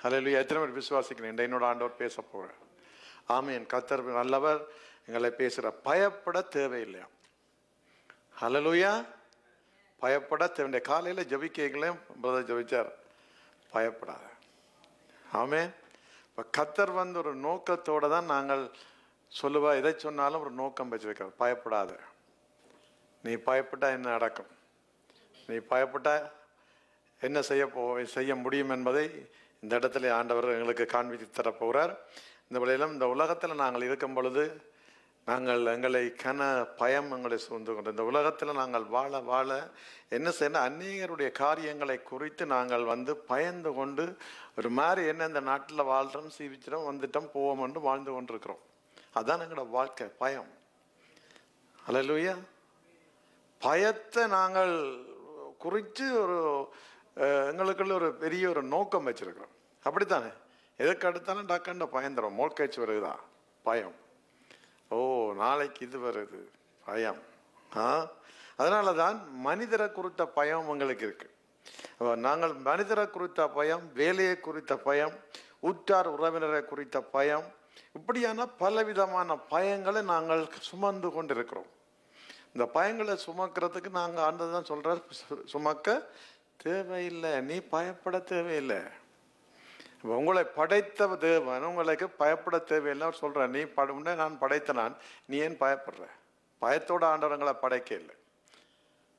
ஹல்லேலூயா. எத்தனை பேர் விசுவாசிக்கிறேன் என்னோட ஆண்டவர் பேச போகிறார்? ஆமீன். கர்த்தர் நல்லவர், எங்களை பேசுகிற பயப்பட தேவையில்லையா? ஹல்லேலூயா. பயப்பட தேவை. காலையில் ஜபிக்கைகளையும் பிரதர் ஜபிச்சார், பயப்படாத. ஆமீன். இப்போ கர்த்தர் ஒரு நோக்கத்தோடு தான் நாங்கள் சொல்லுவா, எதை சொன்னாலும் ஒரு நோக்கம் வச்சிருக்கார். பயப்படாத. நீ பயப்பட்டா என்ன நடக்கும், நீ பயப்பட்டா என்ன செய்ய முடியும் என்பதை இந்த இடத்துல ஆண்டவர் எங்களுக்கு காண்பித்து தரப்போகிறார். இந்த வழியிலும் இந்த உலகத்தில் நாங்கள் இருக்கும் பொழுது எங்களை பயம் எங்களை சூழ்ந்து கொண்டு இந்த உலகத்தில் நாங்கள் வாழ என்ன செய்யணும், அநேகருடைய காரியங்களை குறித்து நாங்கள் பயந்து கொண்டு ஒரு மாதிரி என்ன இந்த நாட்டில் வாழ்கிறோம், சீவிச்சிடும், வந்துட்டோம், போவோம் என்று வாழ்ந்து கொண்டிருக்கிறோம். அதுதான் எங்களோட வாழ்க்கை, பயம். ஹல்லேலூயா. பயத்தை நாங்கள் குறித்து எங்களுக்குள்ள ஒரு பெரிய ஒரு நோக்கம் வச்சிருக்கிறோம். அப்படித்தானே? எதுக்கு அடுத்தாலும் டாக்காண்ட பயந்துடும். மோல்காய்ச்சி வருதா பயம், ஓ நாளைக்கு இது வருது பயம். அதனால தான் மனிதரை குறித்த பயம் எங்களுக்கு இருக்கு. நாங்கள் மனிதரை குறித்த பயம், வேலையை குறித்த பயம், உற்றார் உறவினரை குறித்த பயம், இப்படியான பலவிதமான பயங்களை நாங்கள் சுமந்து கொண்டிருக்கிறோம். இந்த பயங்களை சுமக்கிறதுக்கு நாங்கள் ஆண்டது தான் சொல்கிறார், சுமக்க தேவையில்லை, நீ பயப்பட தேவையில்லை. உங்களை படைத்த தேவன் உங்களுக்கு பயப்பட தேவையில்லை அவர் சொல்கிறார். நீ நான் படைத்த நீ ஏன் பயப்படுற? பயத்தோட ஆண்டவங்களை படைக்க இல்லை.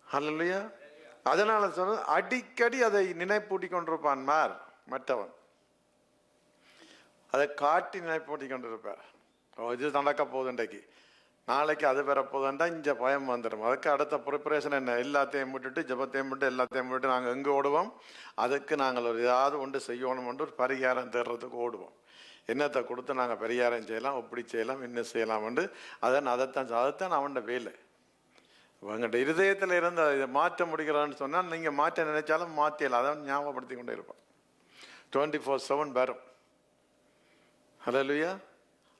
ஹல்லேலூயா. அதனால சொல்ற, அடிக்கடி அதை நினைப்பூட்டி கொண்டிருப்பான் மற்றவன், அதை காட்டி நினைப்பூட்டி கொண்டிருப்பார். இது நடக்க போகுது, இன்றைக்கு நாளைக்கு அது வரப்போதுண்டா இந்த பயம் வந்துடும். அதுக்கு அடுத்த ப்ரிப்பரேஷன் என்ன, எல்லாத்தையும் விட்டுட்டு ஜபத்தையும் விட்டு எல்லாத்தையும் விட்டு நாங்கள் எங்கே ஓடுவோம்? அதுக்கு நாங்கள் ஏதாவது ஒன்று செய்யணும், ஒரு பரிகாரம் தேடுறதுக்கு ஓடுவோம். என்னத்தை கொடுத்து நாங்கள் பரிகாரம் செய்யலாம், இப்படி செய்யலாம், என்ன செய்யலாம் என்று அதைத்தான் அவன்கிட்ட வேலை. எங்கள்கிட்ட இருதயத்தில் இருந்து இதை மாற்ற முடிகிறான்னு சொன்னால் நீங்கள் மாற்ற நினைச்சாலும் மாற்றியலாம். அதை ஞாபகப்படுத்தி கொண்டே இருப்பான். 24/7 வரும். ஹல்லேலூயா.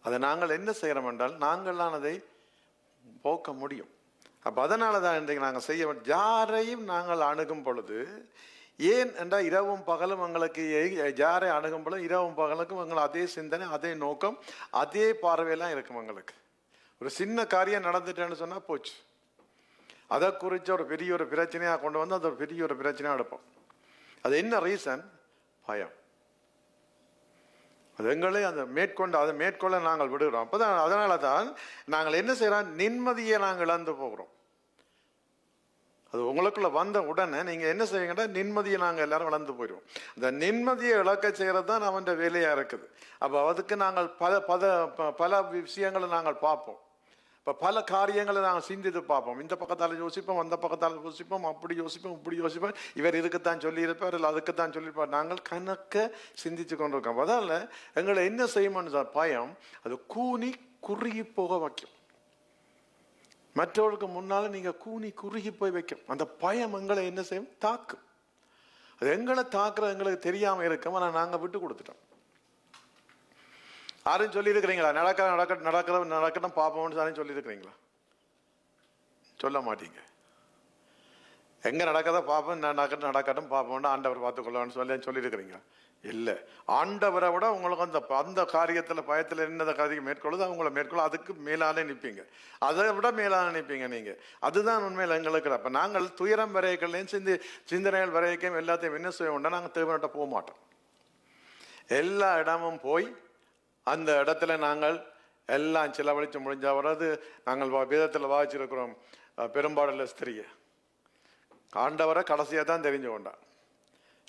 அதை நாங்கள் என்ன செய்கிறோம் என்றால் நாங்கள்லாம் அதை போக்க முடியும். அப்போ அதனால தான் இன்றைக்கு நாங்கள் செய்ய யாரையும் நாங்கள் அணுகும் பொழுது, ஏன் என்றால் இரவும் பகலும் எங்களுக்கு யாரை அணுகும் பொழுது இரவும் பகலுக்கும் எங்களை அதே சிந்தனை, அதே நோக்கம், அதே பார்வையெல்லாம் இருக்கும். எங்களுக்கு ஒரு சின்ன காரியம் நடந்துட்டேன்னு சொன்னால் போச்சு, அதை குறித்து ஒரு பெரிய ஒரு பிரச்சனையாக கொண்டு வந்து அது ஒரு பெரிய ஒரு பிரச்சனையாக எடுப்போம். அது என்ன ரீசன்? பயம். அது எங்களே அதை மேற்கொள்ள நாங்கள் விடுகிறோம். அப்போதான் அதனால தான் நாங்கள் என்ன செய்கிறோம், நிம்மதியை நாங்கள் இழந்து போகிறோம். அது உங்களுக்குள்ள வந்த உடனே நீங்கள் என்ன செய்யுங்கன்னா நிம்மதியை நாங்கள் எல்லாரும் இழந்து போயிடுவோம். அந்த நிம்மதியை இழக்க செய்கிறது தான் அவன் வேலையாக இருக்குது. அப்போ அதுக்கு நாங்கள் பல விஷயங்களை நாங்கள் பார்ப்போம். இப்போ பல காரியங்களை நாங்கள் சிந்தித்து பார்ப்போம். இந்த பக்கத்தால் யோசிப்போம், அந்த பக்கத்தால் யோசிப்போம், அப்படி யோசிப்போம், இப்படி யோசிப்போம். இவர் இதுக்குத்தான் சொல்லியிருப்பார், இல்லை அதுக்குத்தான் சொல்லியிருப்பார். நாங்கள் கணக்க சிந்தித்து கொண்டிருக்கோம். அதனால் எங்களை என்ன செய்யணும்னு சார், பயம் அது கூனி குறுகி போக வைக்கும். மற்றவர்களுக்கு முன்னால் நீங்கள் கூனி குறுகி போய் வைக்கும். அந்த பயம் எங்களை என்ன செய்யும், தாக்கும். அது எங்களை தாக்குறது எங்களுக்கு தெரியாமல் இருக்கும். ஆனால் நாங்கள் விட்டு கொடுத்துட்டோம். யாரும் சொல்லியிருக்கிறீங்களா நடக்கட்டும் பார்ப்போம்னு யாரும் சொல்லியிருக்கிறீங்களா? சொல்ல மாட்டீங்க. எங்கே நடக்கதான் பார்ப்போம், நடக்கட்டும் பார்ப்போம்னு ஆண்டவர் பார்த்துக்கொள்ளன்னு சொல்லியிருக்கிறீங்களா? இல்லை. ஆண்டவரை விட உங்களுக்கு அந்த காரியத்தில் பயத்தில் என்னதை காரியம் மேற்கொள்ளுது அவங்கள மேற்கொள்ள அதுக்கு மேலாலே நிற்பீங்க, அதை விட மேலான நிற்பீங்க நீங்கள். அதுதான் உண்மையில் எங்களுக்கு. அப்போ நாங்கள் துயரம் வரைக்கலையும் சிந்தனைகள் வரைக்கும் எல்லாத்தையும் என்ன செய்ய வேண்டாம், நாங்கள் தேவன்கிட்ட போக மாட்டோம். எல்லா இடமும் போய் அந்த இடத்துல நாங்கள் எல்லாம் செலவழித்து முடிஞ்ச வராது. நாங்கள் வேதத்தில் வாசிச்சிருக்கிறோம், பெரும்பாடுள்ள ஸ்திரியை ஆண்டவரை கடைசியாக தான் தெரிஞ்சு கொண்டான்.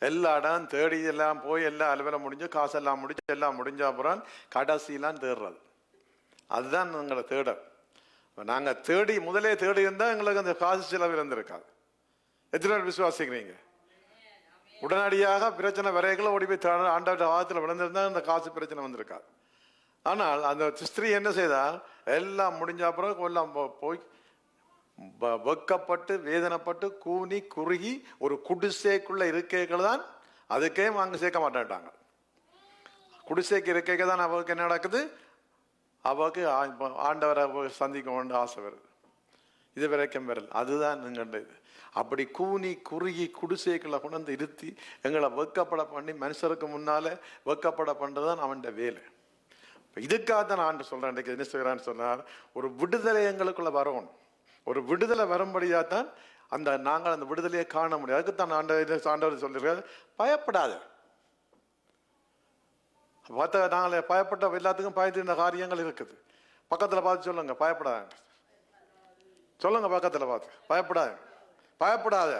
எல்லா இடம் தேடி எல்லாம் போய் எல்லாம் அலுவலம் முடிஞ்சு காசெல்லாம் முடிஞ்சு எல்லாம் முடிஞ்ச அப்புறம் கடைசியெல்லாம் தேடுறது. அதுதான் எங்களை தேட. நாங்கள் முதலே தேடி இருந்தால் எங்களுக்கு அந்த காசு செலவு இருந்திருக்காது. எத்தனை பேர் விசுவாசிக்கிறீங்க? உடனடியாக பிரச்சனை வரைகளை ஓடி போய் ஆண்டவர்கிட்ட வாதத்தில் விழுந்திருந்தா அந்த காசு பிரச்சனை வந்திருக்காது. ஆனால் அந்த ஸ்திரீ என்ன செய்தால், எல்லாம் முடிஞ்ச அப்புறம் எல்லாம் போய் வெக்கப்பட்டு வேதனைப்பட்டு கூனி குறுகி ஒரு குடிசைக்குள்ள இருக்கைகள் தான். அதுக்கே அங்கே சேர்க்க மாட்டேன்ட்டாங்க. குடிசைக்கு இருக்கைக்கு தான் அவருக்கு என்ன நடக்குது, அவருக்கு ஆண்டவரை சந்திக்க வேண்டிய ஆசை வருது. இது வரைக்கும் வரல. அதுதான் எங்கள்ட இது. அப்படி கூனி குறுகி குடிசைகளை கொண்டு இருத்தி எங்களை வெக்கப்பட பண்ணி மனுஷருக்கு முன்னால வெக்கப்பட பண்றதுதான் அவன் வேலை. இதுக்காக தான் நான் சொல்றேன், இன்றைக்கு என்ன செய்யறான்னு சொன்னார், ஒரு விடுதலை எங்களுக்குள்ள வரணும். ஒரு விடுதலை வரும்படியாக தான் நாங்கள் அந்த விடுதலையை காண முடியும். அதுக்குத்தான் ஆண்டவர் சொல்லிருக்காரு, பயப்படாத. பார்த்தா நாங்கள் பயப்பட்ட எல்லாத்துக்கும் பயந்த காரியங்கள் இருக்குது. பக்கத்தில் பார்த்து சொல்லுங்க, பயப்படாத. சொல்லுங்க பக்கத்தில் பார்த்து, பயப்படாத, பயப்படாத.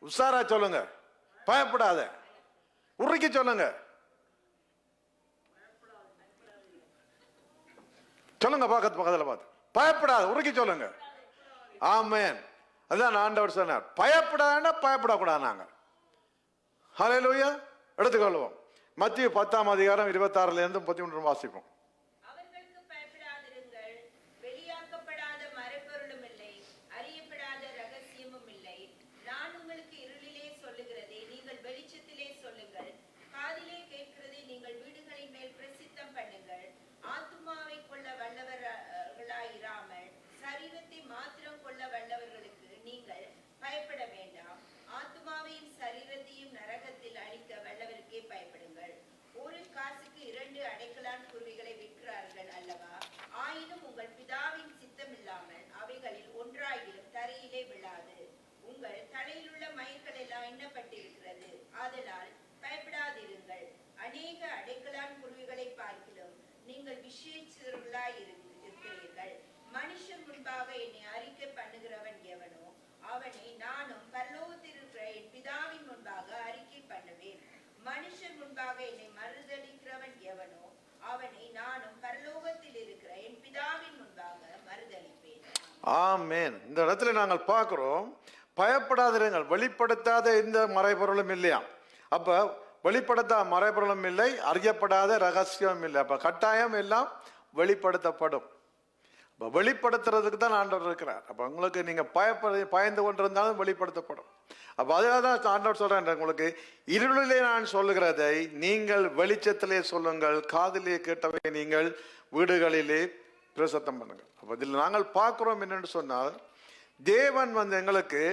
உஷாரா சொல்லுங்க, பயப்படாத. உருக்கி சொல்லுங்க, சொல்லுங்க பக்கத்தில் பார்த்து, பயப்படாத. உருக்கி சொல்லுங்க. ஆமென். அதுதான் ஆண்டவர் சொன்னார், பயப்படாத, பயப்படக்கூடாது. நாங்கள் ஹல்லேலூயா எடுத்துக்கொள்வோம். மத்திய 10ஆம் அதிகாரம் 26 33 வாசிப்போம். அவர்களுக்கு பயப்படாதிருங்கள், வெளியாக்கப்படாத மறைபொருளும் இல்லை, அறியப்படாத ரகசியமும் இல்லை. நான் உங்களுக்கு இருளிலே சொல்லுகிறதை நீங்கள் வெளிச்சத்திலே சொல்லுங்கள், காதிலே கேட்கிறதை நீங்கள் வீடுகளின் மேல் பிரசித்தம் பண்ணுங்கள். ஆத்துமாவை கொள்ள வல்லவர்களாயிராமல் சரீரத்தை மாத்திரம் கொள்ள வல்லவர்களுக்கு நீங்கள் பயப்பட வேண்டாம். ஆத்துமாவையும் சரீரத்தையும் நரகத்தில் அழிக்க வல்லவருக்கே பயப்படுங்கள். ஒரு காசுக்கு 2 அடைக்கலான் குருவிகளை விற்கிறார்கள் அல்லவா? ஆயினும் உங்கள் பிதாவின் சித்தமில்லாமல் அவைகளில் ஒன்றாயிலும் தரையிலே விழாது. உங்கள் தலையில் உள்ள மயிர்கள் எல்லாம் எண்ணப்பட்டிருக்கிறது. ஆதலால் பயப்படாதிருங்கள். அநேக அடைக்கலான் குருவிகளை பார்க்கிலும் நீங்கள் விசேஷித்தவர்களாய் இருக்கிறீர்கள். மனுஷன் முன்பாக என்னை அறிக்கை பண்ணுகிறவன் எவனோ அவனை நானும் பரலோகத்தில் இருக்கிற என் பிதாவின் முன்பாக அறிக்கை பண்ணுவேன். மனுஷன் முன்பாக என்னை மறுதலிக்கிறவன் எவனோ அவனை நானும் பரலோகத்தில் இருக்கிற என் பிதாவின் முன்பாக மறுதலிப்பேன். ஆமென். இந்த இடத்துல நாங்கள் பார்க்கிறோம், பயப்படாதிருங்கள், வெளிப்படுத்தாத எந்த மறைபொருளும் இல்லையா. அப்ப வெளிப்படுத்தாத மறைபொருளும் இல்லை, அறியப்படாத ரகசியம் இல்லை. அப்ப கட்டாயம் எல்லாம் வெளிப்படுத்தப்படும். வெளிப்படுத்துறதுக்கு தான் ஆண்டவர் இருக்கிறார். அப்ப உங்களுக்கு நீங்க பயந்து கொண்டிருந்தாலும் வெளிப்படுத்தப்படும். அப்ப அதனாலதான் ஆண்டவர் சொல்றேன், உங்களுக்கு இருளிலே நான் சொல்லுகிறதை நீங்கள் வெளிச்சத்திலே சொல்லுங்கள், காதிலே கேட்டவை நீங்கள் வீடுகளிலே பிரசத்தம் பண்ணுங்கள். அப்ப இதில் நாங்கள் பார்க்கிறோம் என்னன்னு சொன்னால், தேவன் எங்களுக்கு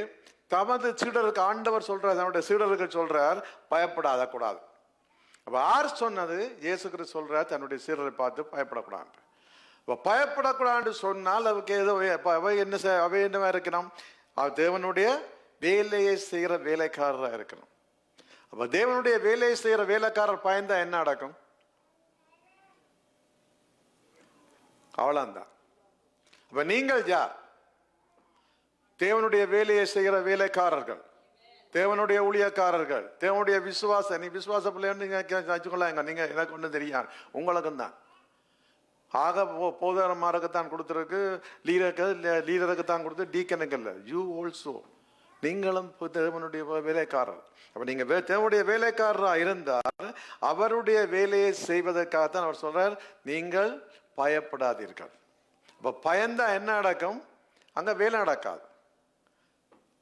தமது சீடருக்கு ஆண்டவர் சொல்றார், தன்னுடைய சீடருக்கு சொல்றார், பயப்படாத கூடாது. அப்ப யார் சொன்னது? இயேசு கிறிஸ்து சொல்றார் தன்னுடைய சீடரை பார்த்து பயப்படக்கூடாது. பயப்படக்கூடாது சொன்னால் அவைக்கு ஏதோ அவை என்னவா இருக்கணும்? தேவனுடைய வேலையை செய்கிற வேலைக்காரராக இருக்கணும். அப்ப தேவனுடைய வேலையை செய்கிற வேலைக்காரர் பயந்தா என்ன நடக்கும்? அவ்வளவுதான். அப்ப நீங்கள் யார்? தேவனுடைய வேலையை செய்கிற வேலைக்காரர்கள், தேவனுடைய ஊழியக்காரர்கள், தேவனுடைய விசுவாச. நீ விசுவாச பிள்ளைன்னு வச்சுக்கொள்ளாங்க. நீங்க எனக்கு ஒன்றும் தெரியாது, உங்களுக்கும் தான். ஆக போதகமாருக்குத்தான் கொடுத்துருக்கு, லீடருக்கு தான் கொடுத்து, டீக்கனுக்கு இல்லை. யூ ஆல்சோ, நீங்களும் தேவனுடைய வேலைக்காரர். அப்ப நீங்க தேவனுடைய வேலைக்காரராக இருந்தால் அவருடைய வேலையை செய்வதற்காகத்தான் அவர் சொல்றார், நீங்கள் பயப்படாதீர்கள். அப்ப பயந்தா என்ன நடக்கும்? அங்க வேலை நடக்காது.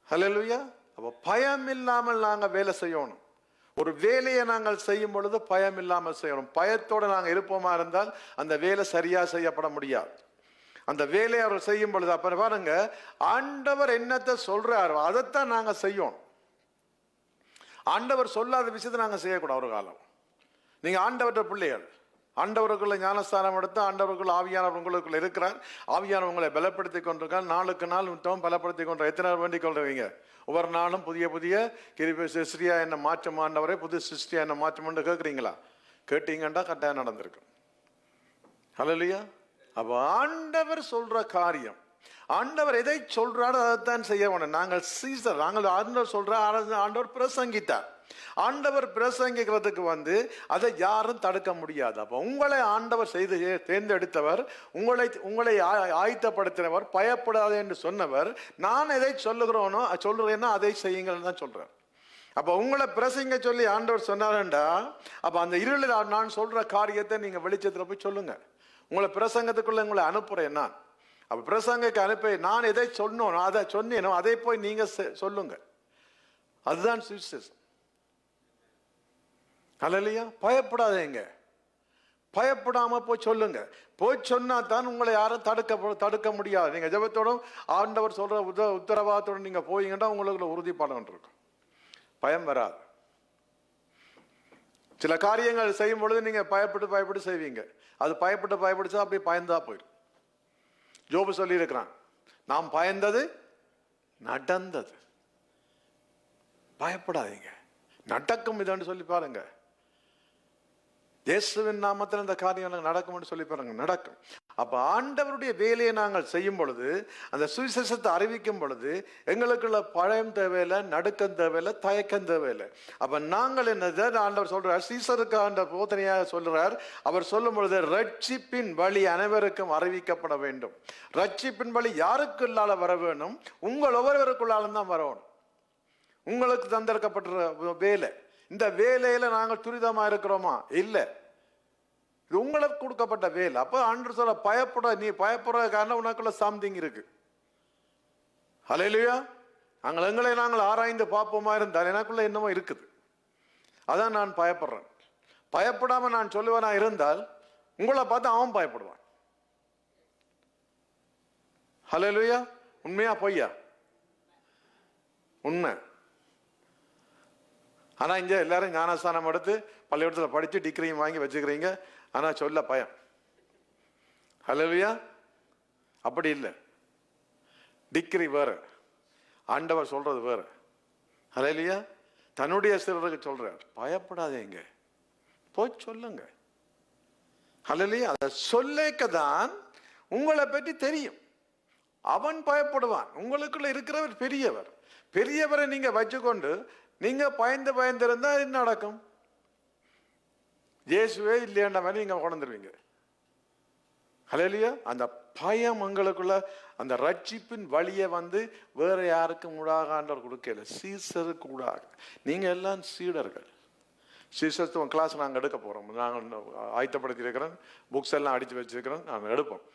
ஹல்லேலூயா. அப்ப பயம் இல்லாமல் நாங்க வேலை செய்யணும். ஒரு வேலையை நாங்கள் செய்யும் பொழுது பயம் இல்லாமல் செய்யணும். பயத்தோடு நாங்கள் இருப்போமா இருந்தால் அந்த வேலை சரியா செய்யப்பட முடியாது. அந்த வேலையை அவர் செய்யும் பொழுது, அப்ப பாருங்க, ஆண்டவர் என்னத்தை சொல்றாரோ அதைத்தான் நாங்க செய்யணும். ஆண்டவர் சொல்லாத விஷயத்தை நாங்க செய்யக்கூடாது ஒரு காலம். நீங்க ஆண்டவற்ற பிள்ளைகள், ஆண்டவருக்குள்ள ஞானஸ்தானம் எடுத்து ஆண்டவருக்குள்ள ஆவியானவர் உங்களுக்குள்ள இருக்கிறார். ஆவியானவர் உங்களை பலப்படுத்தி கொண்டிருக்கார். நாளுக்கு நாள் மிகவும் பலப்படுத்தி கொண்டு எத்தனை நாள் வேண்டிக் கொள்றீங்க? ஒவ்வொரு நாளும் புதிய புதிய சிருஷ்டியா என்ன மாற்றம், ஆண்டவரே புது சிருஷ்டியா என்ன மாற்றம் கேட்குறீங்களா? கேட்டீங்கன்னா கட்டாயம் நடந்திருக்கும். ஹல்லேலூயா. அப்ப ஆண்டவர் சொல்ற காரியம், ஆண்டவர் எதை சொல்றாரோ அதைத்தான் செய்ய வேணும். நாங்கள் சீசர், நாங்கள் ஆண்டவர் சொல்ற ஆண்டவர் பிரசங்கித்தார். ஆண்டவர் பிரசங்கிக்கிறதுக்கு அதை யாரும் தடுக்க முடியாது. அப்ப உங்களை ஆண்டவர் செய்து தேர்ந்தெடுத்தவர், உங்களை ஆயத்தப்படுத்தினவர், பயப்படாது என்று சொன்னவர். நான் எதை சொல்றேன்னா அதை செய்யுங்கள் தான் சொல்றேன். அப்ப உங்களை பிரசங்க சொல்லி ஆண்டவர் சொன்னார்டா, அப்ப அந்த இருளில் நான் சொல்ற காரியத்தை நீங்க வெளிச்சத்துல போய் சொல்லுங்க. உங்களை பிரசங்கத்துக்குள்ள உங்களை அனுப்புறேன் நான். அப்ப பிரசங்கக்கு அனுப்ப நான் எதை சொன்னோம், அதை சொன்னேனோ அதை போய் நீங்க சொல்லுங்க. அதுதான் சுவிசேஷம். ஹல்லேலூயா. பயப்படாதீங்க, பயப்படாம போய் சொல்லுங்க. போய் சொன்னா தான் உங்களை யாரும் தடுக்க முடியாது. நீங்க ஜெபத்தோடும் ஆண்டவர் சொல்ற உத்தரவாதத்தோடு நீங்க போயிங்கன்னா உங்களுக்கு உறுதிப்பாடு இருக்கும், பயம் வராது. சில காரியங்கள் செய்யும் பொழுது நீங்க பயப்பட்டு செய்வீங்க. அது பயப்படுச்சா அப்படியே பயந்தா போயிடும். யோபு சொல்லி இருக்கிறான், நாம் பயந்தது நடந்தது. பயப்படாதீங்க, நடக்கும் இதுன்னு சொல்லி பாருங்க. இயேசுவின் நாமத்தில் இந்த காரியம் நடக்கும் சொல்லி பாருங்க, நடக்கும். அப்ப ஆண்டவருடைய வேலையை நாங்கள் செய்யும் பொழுது, அந்த சுவிசேஷத்தை அறிவிக்கும் பொழுது எங்களுக்குள்ள பயம் தேவையில்லை, நடுக்கம் தேவையில்லை, தயக்கம் தேவையில்லை. அப்ப நாங்கள் என்னது ஆண்டவர் சொல்றார், சீசருக்கு ஆண்ட போதனையாக சொல்றார். அவர் சொல்லும் பொழுது ரட்சிப்பின் வழி அனைவருக்கும் அறிவிக்கப்பட வேண்டும். ரட்சிப்பின் வழி யாருக்குள்ளால வர வேணும்? உங்கள் ஒவ்வொருவருக்குள்ளாலும் தான் வரணும். உங்களுக்கு தந்திருக்கப்பட்ட வேலை, இந்த வேலையில நாங்கள் துரிதமா இருக்கிறோமா? இல்லை, இது உங்களுக்கு கொடுக்கப்பட்ட வேலை. அப்ப ஆண்டவர் சொல்ல, நீ பயப்படுற காரணம் உனக்குள்ள சம்திங் இருக்கு. ஹல்லேலூயா. நாங்கள் ஆராய்ந்து பார்ப்போமா இருந்தால் எனக்குள்ள என்னமோ இருக்குது, அதான் நான் பயப்படுறேன். பயப்படாம நான் சொல்லுவேனா இருந்தால் உங்களை பார்த்து அவன் பயப்படுவான். ஹல்லேலூயா. உண்மையா பொய்யா? உண்மை. ஆனா இங்க எல்லாரும் ஞானஸ்தானம் எடுத்து பள்ளிக்கூடத்தில் படிச்சு டிகிரியும் வாங்கி வச்சுக்கிறீங்க, ஆனா சொல்ல பயம். ஹல்லேலூயா. அப்படி இல்லை, டிகிரி வேற, ஆண்டவர் சொல்றது வேற. ஹல்லேலூயா. தன்னுடைய சிலருக்கு சொல்றார், பயப்படாதீங்க, போய் சொல்லுங்க. ஹல்லேலூயா. அதை சொல்லேக்கதான் உங்களை பற்றி தெரியும். அவன் பயப்படுவான். உங்களுக்குள்ள இருக்கிறவர் பெரியவர். பெரியவரை நீங்க வச்சுக்கொண்டு நீங்க பயந்திருந்தா என்ன நடக்கும்? இயேசுவே இல்லையாண்ட மாதிரி நீங்க கொண்டுருவீங்க. ஹல்லேலூயா. அந்த பயம் உங்களுக்குள்ள, அந்த ரட்சிப்பின் வழியை வேற யாருக்கும் ஊடாகாண்டவர் கொடுக்கல, சீசருக்கு ஊடாக. நீங்க எல்லாம் சீடர்கள். சீசத்துவம் கிளாஸ் நாங்கள் எடுக்க போறோம். நாங்கள் ஆயத்தப்படுத்தி இருக்கிறோம், புக்ஸ் எல்லாம் அடிச்சு வச்சிருக்கிறோம், நாங்கள் எடுப்போம்.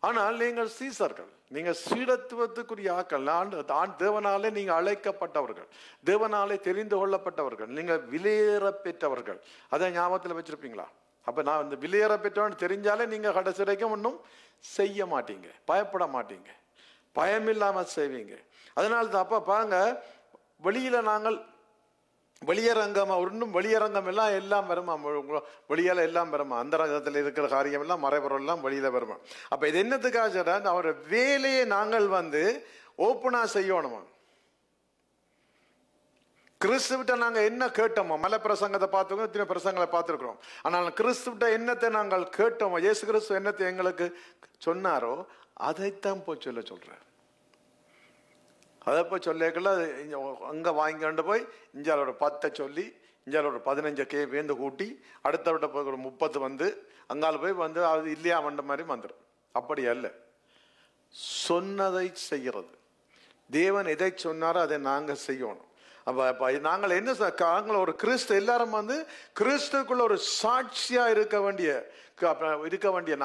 ஆனால் நீங்கள் சீசர்கள், நீங்க சீடத்துவத்துக்குரிய ஆக்கள். தேவனாலே நீங்க அழைக்கப்பட்டவர்கள், தேவனாலே தெரிந்து கொள்ளப்பட்டவர்கள், நீங்க விலையேற பெற்றவர்கள். அதை ஞாபகத்தில் வச்சிருப்பீங்களா? அப்ப நான் இந்த விலையேற பெற்றவன் தெரிஞ்சாலே நீங்க கடைசி வரைக்கும் ஒன்றும் செய்ய மாட்டீங்க, பயப்பட மாட்டீங்க, பயமில்லாம செய்வீங்க. அதனால தான் அப்ப பாருங்க, வெளியில நாங்கள் வெளியரங்கம், இன்னும் வெளியரங்கம் எல்லாம் வருமா? வெளியால எல்லாம் வருமா? அந்த ரகத்தில் இருக்கிற காரியம் எல்லாம், மறைபொருள் எல்லாம் வெளியில வருமா? அப்ப இது என்னத்துக்காக? அவர் வேலையை நாங்கள் ஓப்பனா செய்யணுமா? கிறிஸ்துவிட்ட நாங்க என்ன கேட்டோமோ, மலை பிரசங்கத்தை பார்த்துக்கோம், இத்தனை பிரசங்களை பார்த்துருக்கிறோம். ஆனால் கிறிஸ்துவிட்ட என்னத்தை நாங்கள் கேட்டோமோ, இயேசு கிறிஸ்து என்னத்தை எங்களுக்கு சொன்னாரோ அதைத்தான் போய் சொல்றார். அதை போய் சொல்லிக்கல அங்க வாங்கிட்டு போய் இஞ்சாலோட 10 சொல்லி, இஞ்சாலோட 15 வேந்து கூட்டி, அடுத்த போய் ஒரு 30 அங்கால போய் அது இல்லையா வந்த மாதிரி வந்துடும். அப்படி அல்ல, சொன்னதை செய்கிறது. தேவன் எதை சொன்னாரோ அதை நாங்க செய்யணும். அப்ப நாங்கள் என்ன, நாங்கள் ஒரு கிறிஸ்து எல்லாரும் கிறிஸ்துக்குள்ள ஒரு சாட்சியா இருக்க வேண்டிய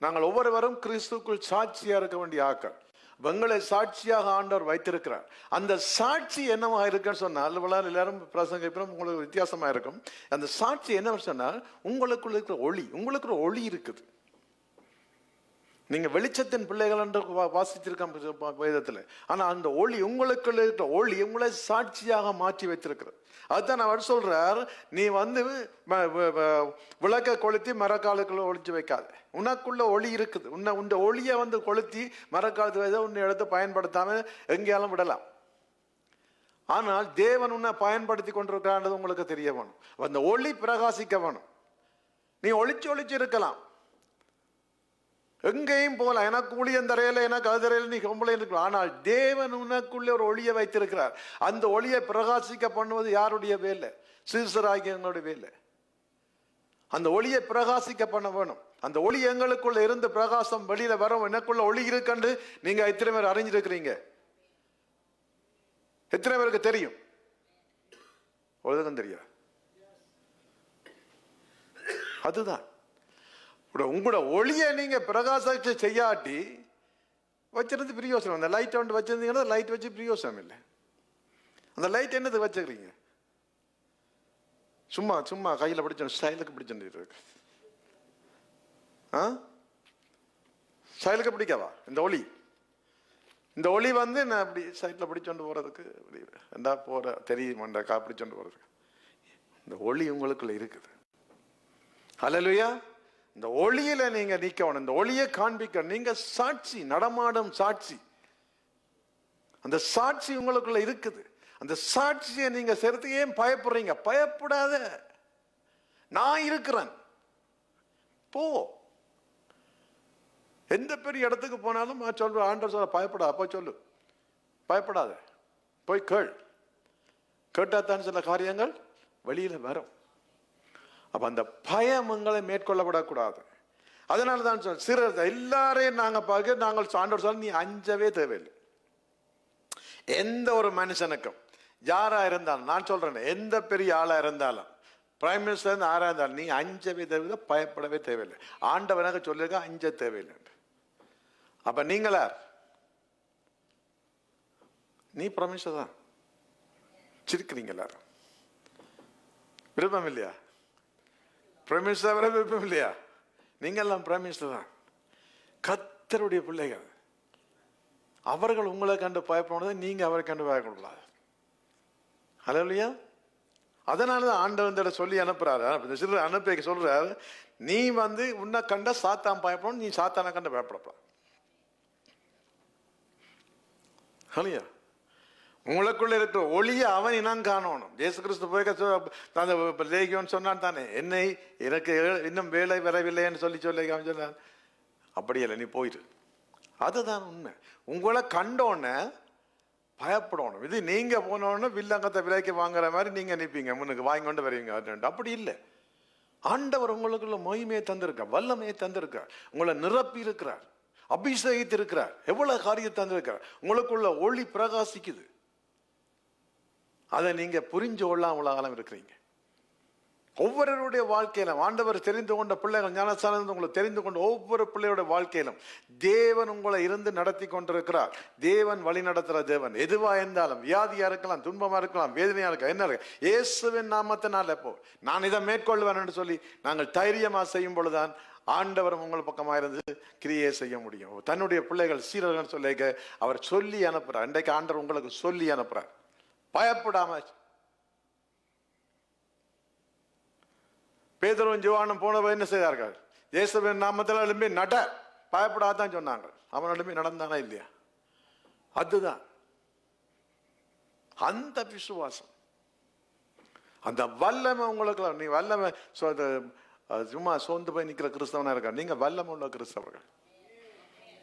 நாங்கள் ஒவ்வொருவரும் கிறிஸ்துக்குள் சாட்சியா இருக்க வேண்டிய ஆக்கள். உங்களை சாட்சியாக ஆண்டவர் வைத்திருக்கிறார். அந்த சாட்சி என்னவா இருக்குன்னு சொன்னால், எல்லாரும் பிரசங்கிப்போம், உங்களுக்கு வித்தியாசமா இருக்கும். அந்த சாட்சி என்ன சொன்னால், உங்களுக்குள்ள இருக்கிற ஒளி, உங்களுக்கு ஒளி இருக்குது. நீங்க வெளிச்சத்தின் பிள்ளைகள் என்று வாசிச்சிருக்க வேதத்தில். ஆனா அந்த ஒளி, உங்களுக்குள்ள இருக்கிற ஒளி உங்களை சாட்சியாக மாற்றி வைத்திருக்கிறது. அதுதான் அவர் சொல்றார், நீ விளக்க கொளுத்தி மரக்காலுக்குள்ள ஒளிச்சு வைக்காது. உனக்குள்ள ஒளி இருக்குது. உன்னை ஒளியை கொளுத்தி மரக்காலத்து வைத்த உன்னை எடுத்து பயன்படுத்தாம எங்கேயாலும் விடலாம். ஆனால் தேவன் உன்னை பயன்படுத்தி கொண்டிருக்கிறான்றது உங்களுக்கு தெரிய வேணும். அந்த ஒளி பிரகாசிக்க வேணும். நீ ஒளிச்சு இருக்கலாம், எங்கேயும் போகலாம். எனக்கு ஊழியம் தரையில, எனக்கு அது தரையில, நீ கம்பளை இருக்கலாம். ஆனால் தேவன் உனக்குள்ளே ஒரு ஒளியை வைத்திருக்கிறார். அந்த ஒளியை பிரகாசிக்க பண்ணுவது யாருடைய வேலை? சீசராகியவங்களுடைய வேலை. அந்த ஒளியை பிரகாசிக்க பண்ண வேணும். அந்த ஒளி எங்களுக்குள்ள இருந்து பிரகாசம் வெளியில வரும். எனக்குள்ள ஒளி இருக்குன்னு நீங்க எத்தனை பேர் அறிஞ்சிருக்கிறீங்க? எத்தனை பேருக்கு தெரியும்? ஒழுங்கும் தெரியாது. அதுதான் உங்களோட ஒளியை நீங்க பிரகாசத்தை செய்யாட்டி வச்சிருந்து பிரியோசனம். அந்த லைட் ஒன்று வச்சிருந்தீங்கன்னா லைட் வச்சு பிரியோசனம் இல்லை. அந்த லைட் என்னது வச்சுக்கிறீங்க? சும்மா கையில பிடிச்ச ஸ்டைலுக்கு பிடிச்சிருக்கு. சைலுக்கு பிடிக்கவா இந்த ஒளி? இந்த ஒளி வந்து நான் அப்படி சைட்ல பிடிச்சோண்டு போறதுக்கு ரெண்டா போற தெரியுமாண்டா பிடிச்சோண்டு போறதுக்கு இந்த ஒளி உங்களுக்குள்ள இருக்குது. ஹல்லேலூயா. இந்த ஒளியில நீங்க நிக்கணும், இந்த ஒளியை காண்பிக்க. நீங்க சாட்சி, நடமாடும் சாட்சி. அந்த சாட்சி உங்களுக்குள்ள இருக்குது. அந்த சாட்சியை நீங்க செலுத்தி ஏன் பயப்படுறீங்க? பயப்படாத, நான் இருக்கிறேன். போ, எந்த பெரிய இடத்துக்கு போனாலும் சொல்ற ஆண்டவர் சொல்ல பயப்படாத, போய் சொல்லு, பயப்படாத, போய் கேள். கேட்டாத்தான் சில காரியங்கள் வெளியில வரும். அப்ப அந்த பயம் உங்களை மேற்கொள்ளப்படக்கூடாது. அதனால தான் சொல்ல சிறர் எல்லாரையும் நாங்க பார்க்க நாங்கள் ஆண்டவர் சொல்ல நீ அஞ்சவே தேவையில்லை. எந்த ஒரு மனுஷனுக்கும் யாரா இருந்தாலும் நான் சொல்றேன், எந்த பெரிய ஆளா இருந்தாலும் பிரைம் மினிஸ்டர் யாரா இருந்தாலும் நீ அஞ்சவே தேவையில்லை, பயப்படவே தேவையில்லை. ஆண்டவனாக சொல்லிருக்க அஞ்ச தேவையில்லை. அப்ப நீங்களா நீ பிரைம் மினிஸ்டர் தான் சிரிக்கிறீங்க எல்லாரும். விருப்பம் இல்லையா? பிரைம் மினிஸ்டர் வர விருப்பம் இல்லையா? நீங்க எல்லாம் பிரைம் மினிஸ்டர் தான், கர்த்தருடைய பிள்ளைகள். அவர்கள் உங்களை கண்டு பயப்படுறது, நீங்க அவரை கண்டு பயப்படக்கூடாது. ஹல்லேலூயா. அதனாலதான் ஆண்டவர் சொல்லி அனுப்புறாரு, சிலர் அனுப்பி சொல்றாரு, நீ வந்து உன்னை கண்ட சாத்தான் பயப்படணும், நீ சாத்தானை கண்டு பயப்படப்படாது. ஹல்லேலூயா. உங்களுக்குள்ள இருக்கிற ஒளிய அவன் இனம் காணணும். இயேசு கிறிஸ்து போய் சொன்னான் தானே, என்னை எனக்கு இன்னும் வேலை வரவில்லைன்னு சொல்லி சொன்னான். அப்படி இல்லை, நீ போயிரு. அதுதான் உண்மை. உங்களை கண்டோன்னு பயப்படணும். இது நீங்க போனோன்னு வில்லங்கத்தை விலைக்கு வாங்குற மாதிரி நீங்க நிற்பீங்க, முன்னுக்கு வாங்கி கொண்டு வருவீங்க. அப்படி இல்லை. ஆண்டவர் உங்களுக்குள்ள மகிமையை தந்திருக்கார், வல்லமையை தந்திருக்கார், உங்களை நிரப்பி இருக்கிறார், அபிஷேகித்து இருக்கிறார், எவ்வளவு காரியத்தை தந்திருக்கிறார். உங்களுக்குள்ள ஒளி பிரகாசிக்குது. அதை நீங்க புரிஞ்சு கொள்ளாம உள்ள காலம் இருக்கிறீங்க. ஒவ்வொருவருடைய வாழ்க்கையிலும் ஆண்டவர் தெரிந்து கொண்ட பிள்ளைகள், ஞானஸ்தானம் உங்களை தெரிந்து கொண்ட ஒவ்வொரு பிள்ளையோட வாழ்க்கையிலும் தேவன் உங்களை இருந்து நடத்தி கொண்டிருக்கிறார். தேவன் வழி நடத்துகிற தேவன். எதுவா இருந்தாலும், வியாதியா இருக்கலாம், துன்பமா இருக்கலாம், வேதனையா இருக்கலாம், என்ன இருக்கு, இயேசுவின் நாமத்தினால போ, நான் இதை மேற்கொள்வேன் என்று சொல்லி நாங்கள் தைரியமா செய்யும் பொழுதுதான் ஆண்டவர் உங்கள் பக்கமா இருந்து கிரியை செய்ய முடியும். தன்னுடைய பிள்ளைகள் சீரர்கள் சொல்லிக்க அவர் சொல்லி அனுப்புறார். இன்றைக்கு ஆண்டவர் உங்களுக்கு சொல்லி அனுப்புறார், பயப்படாம. பேதுருவும் யோவானும் போனவங்க என்ன செய்தார்கள்? இயேசுவின் நாமத்தில் எழும்பி நட, பயப்படாதான் சொன்னாங்க. அவன் எழும்பி நடந்தானா இல்லையா? அதுதான் அந்த விசுவாசம், அந்த வல்லமை உங்களுக்கு. நீ வல்லமை சும்மா சோர்ந்து போய் நிற்கிற கிறிஸ்தவனா இருக்க, நீங்க வல்லமை உள்ள கிறிஸ்தவர்கள்.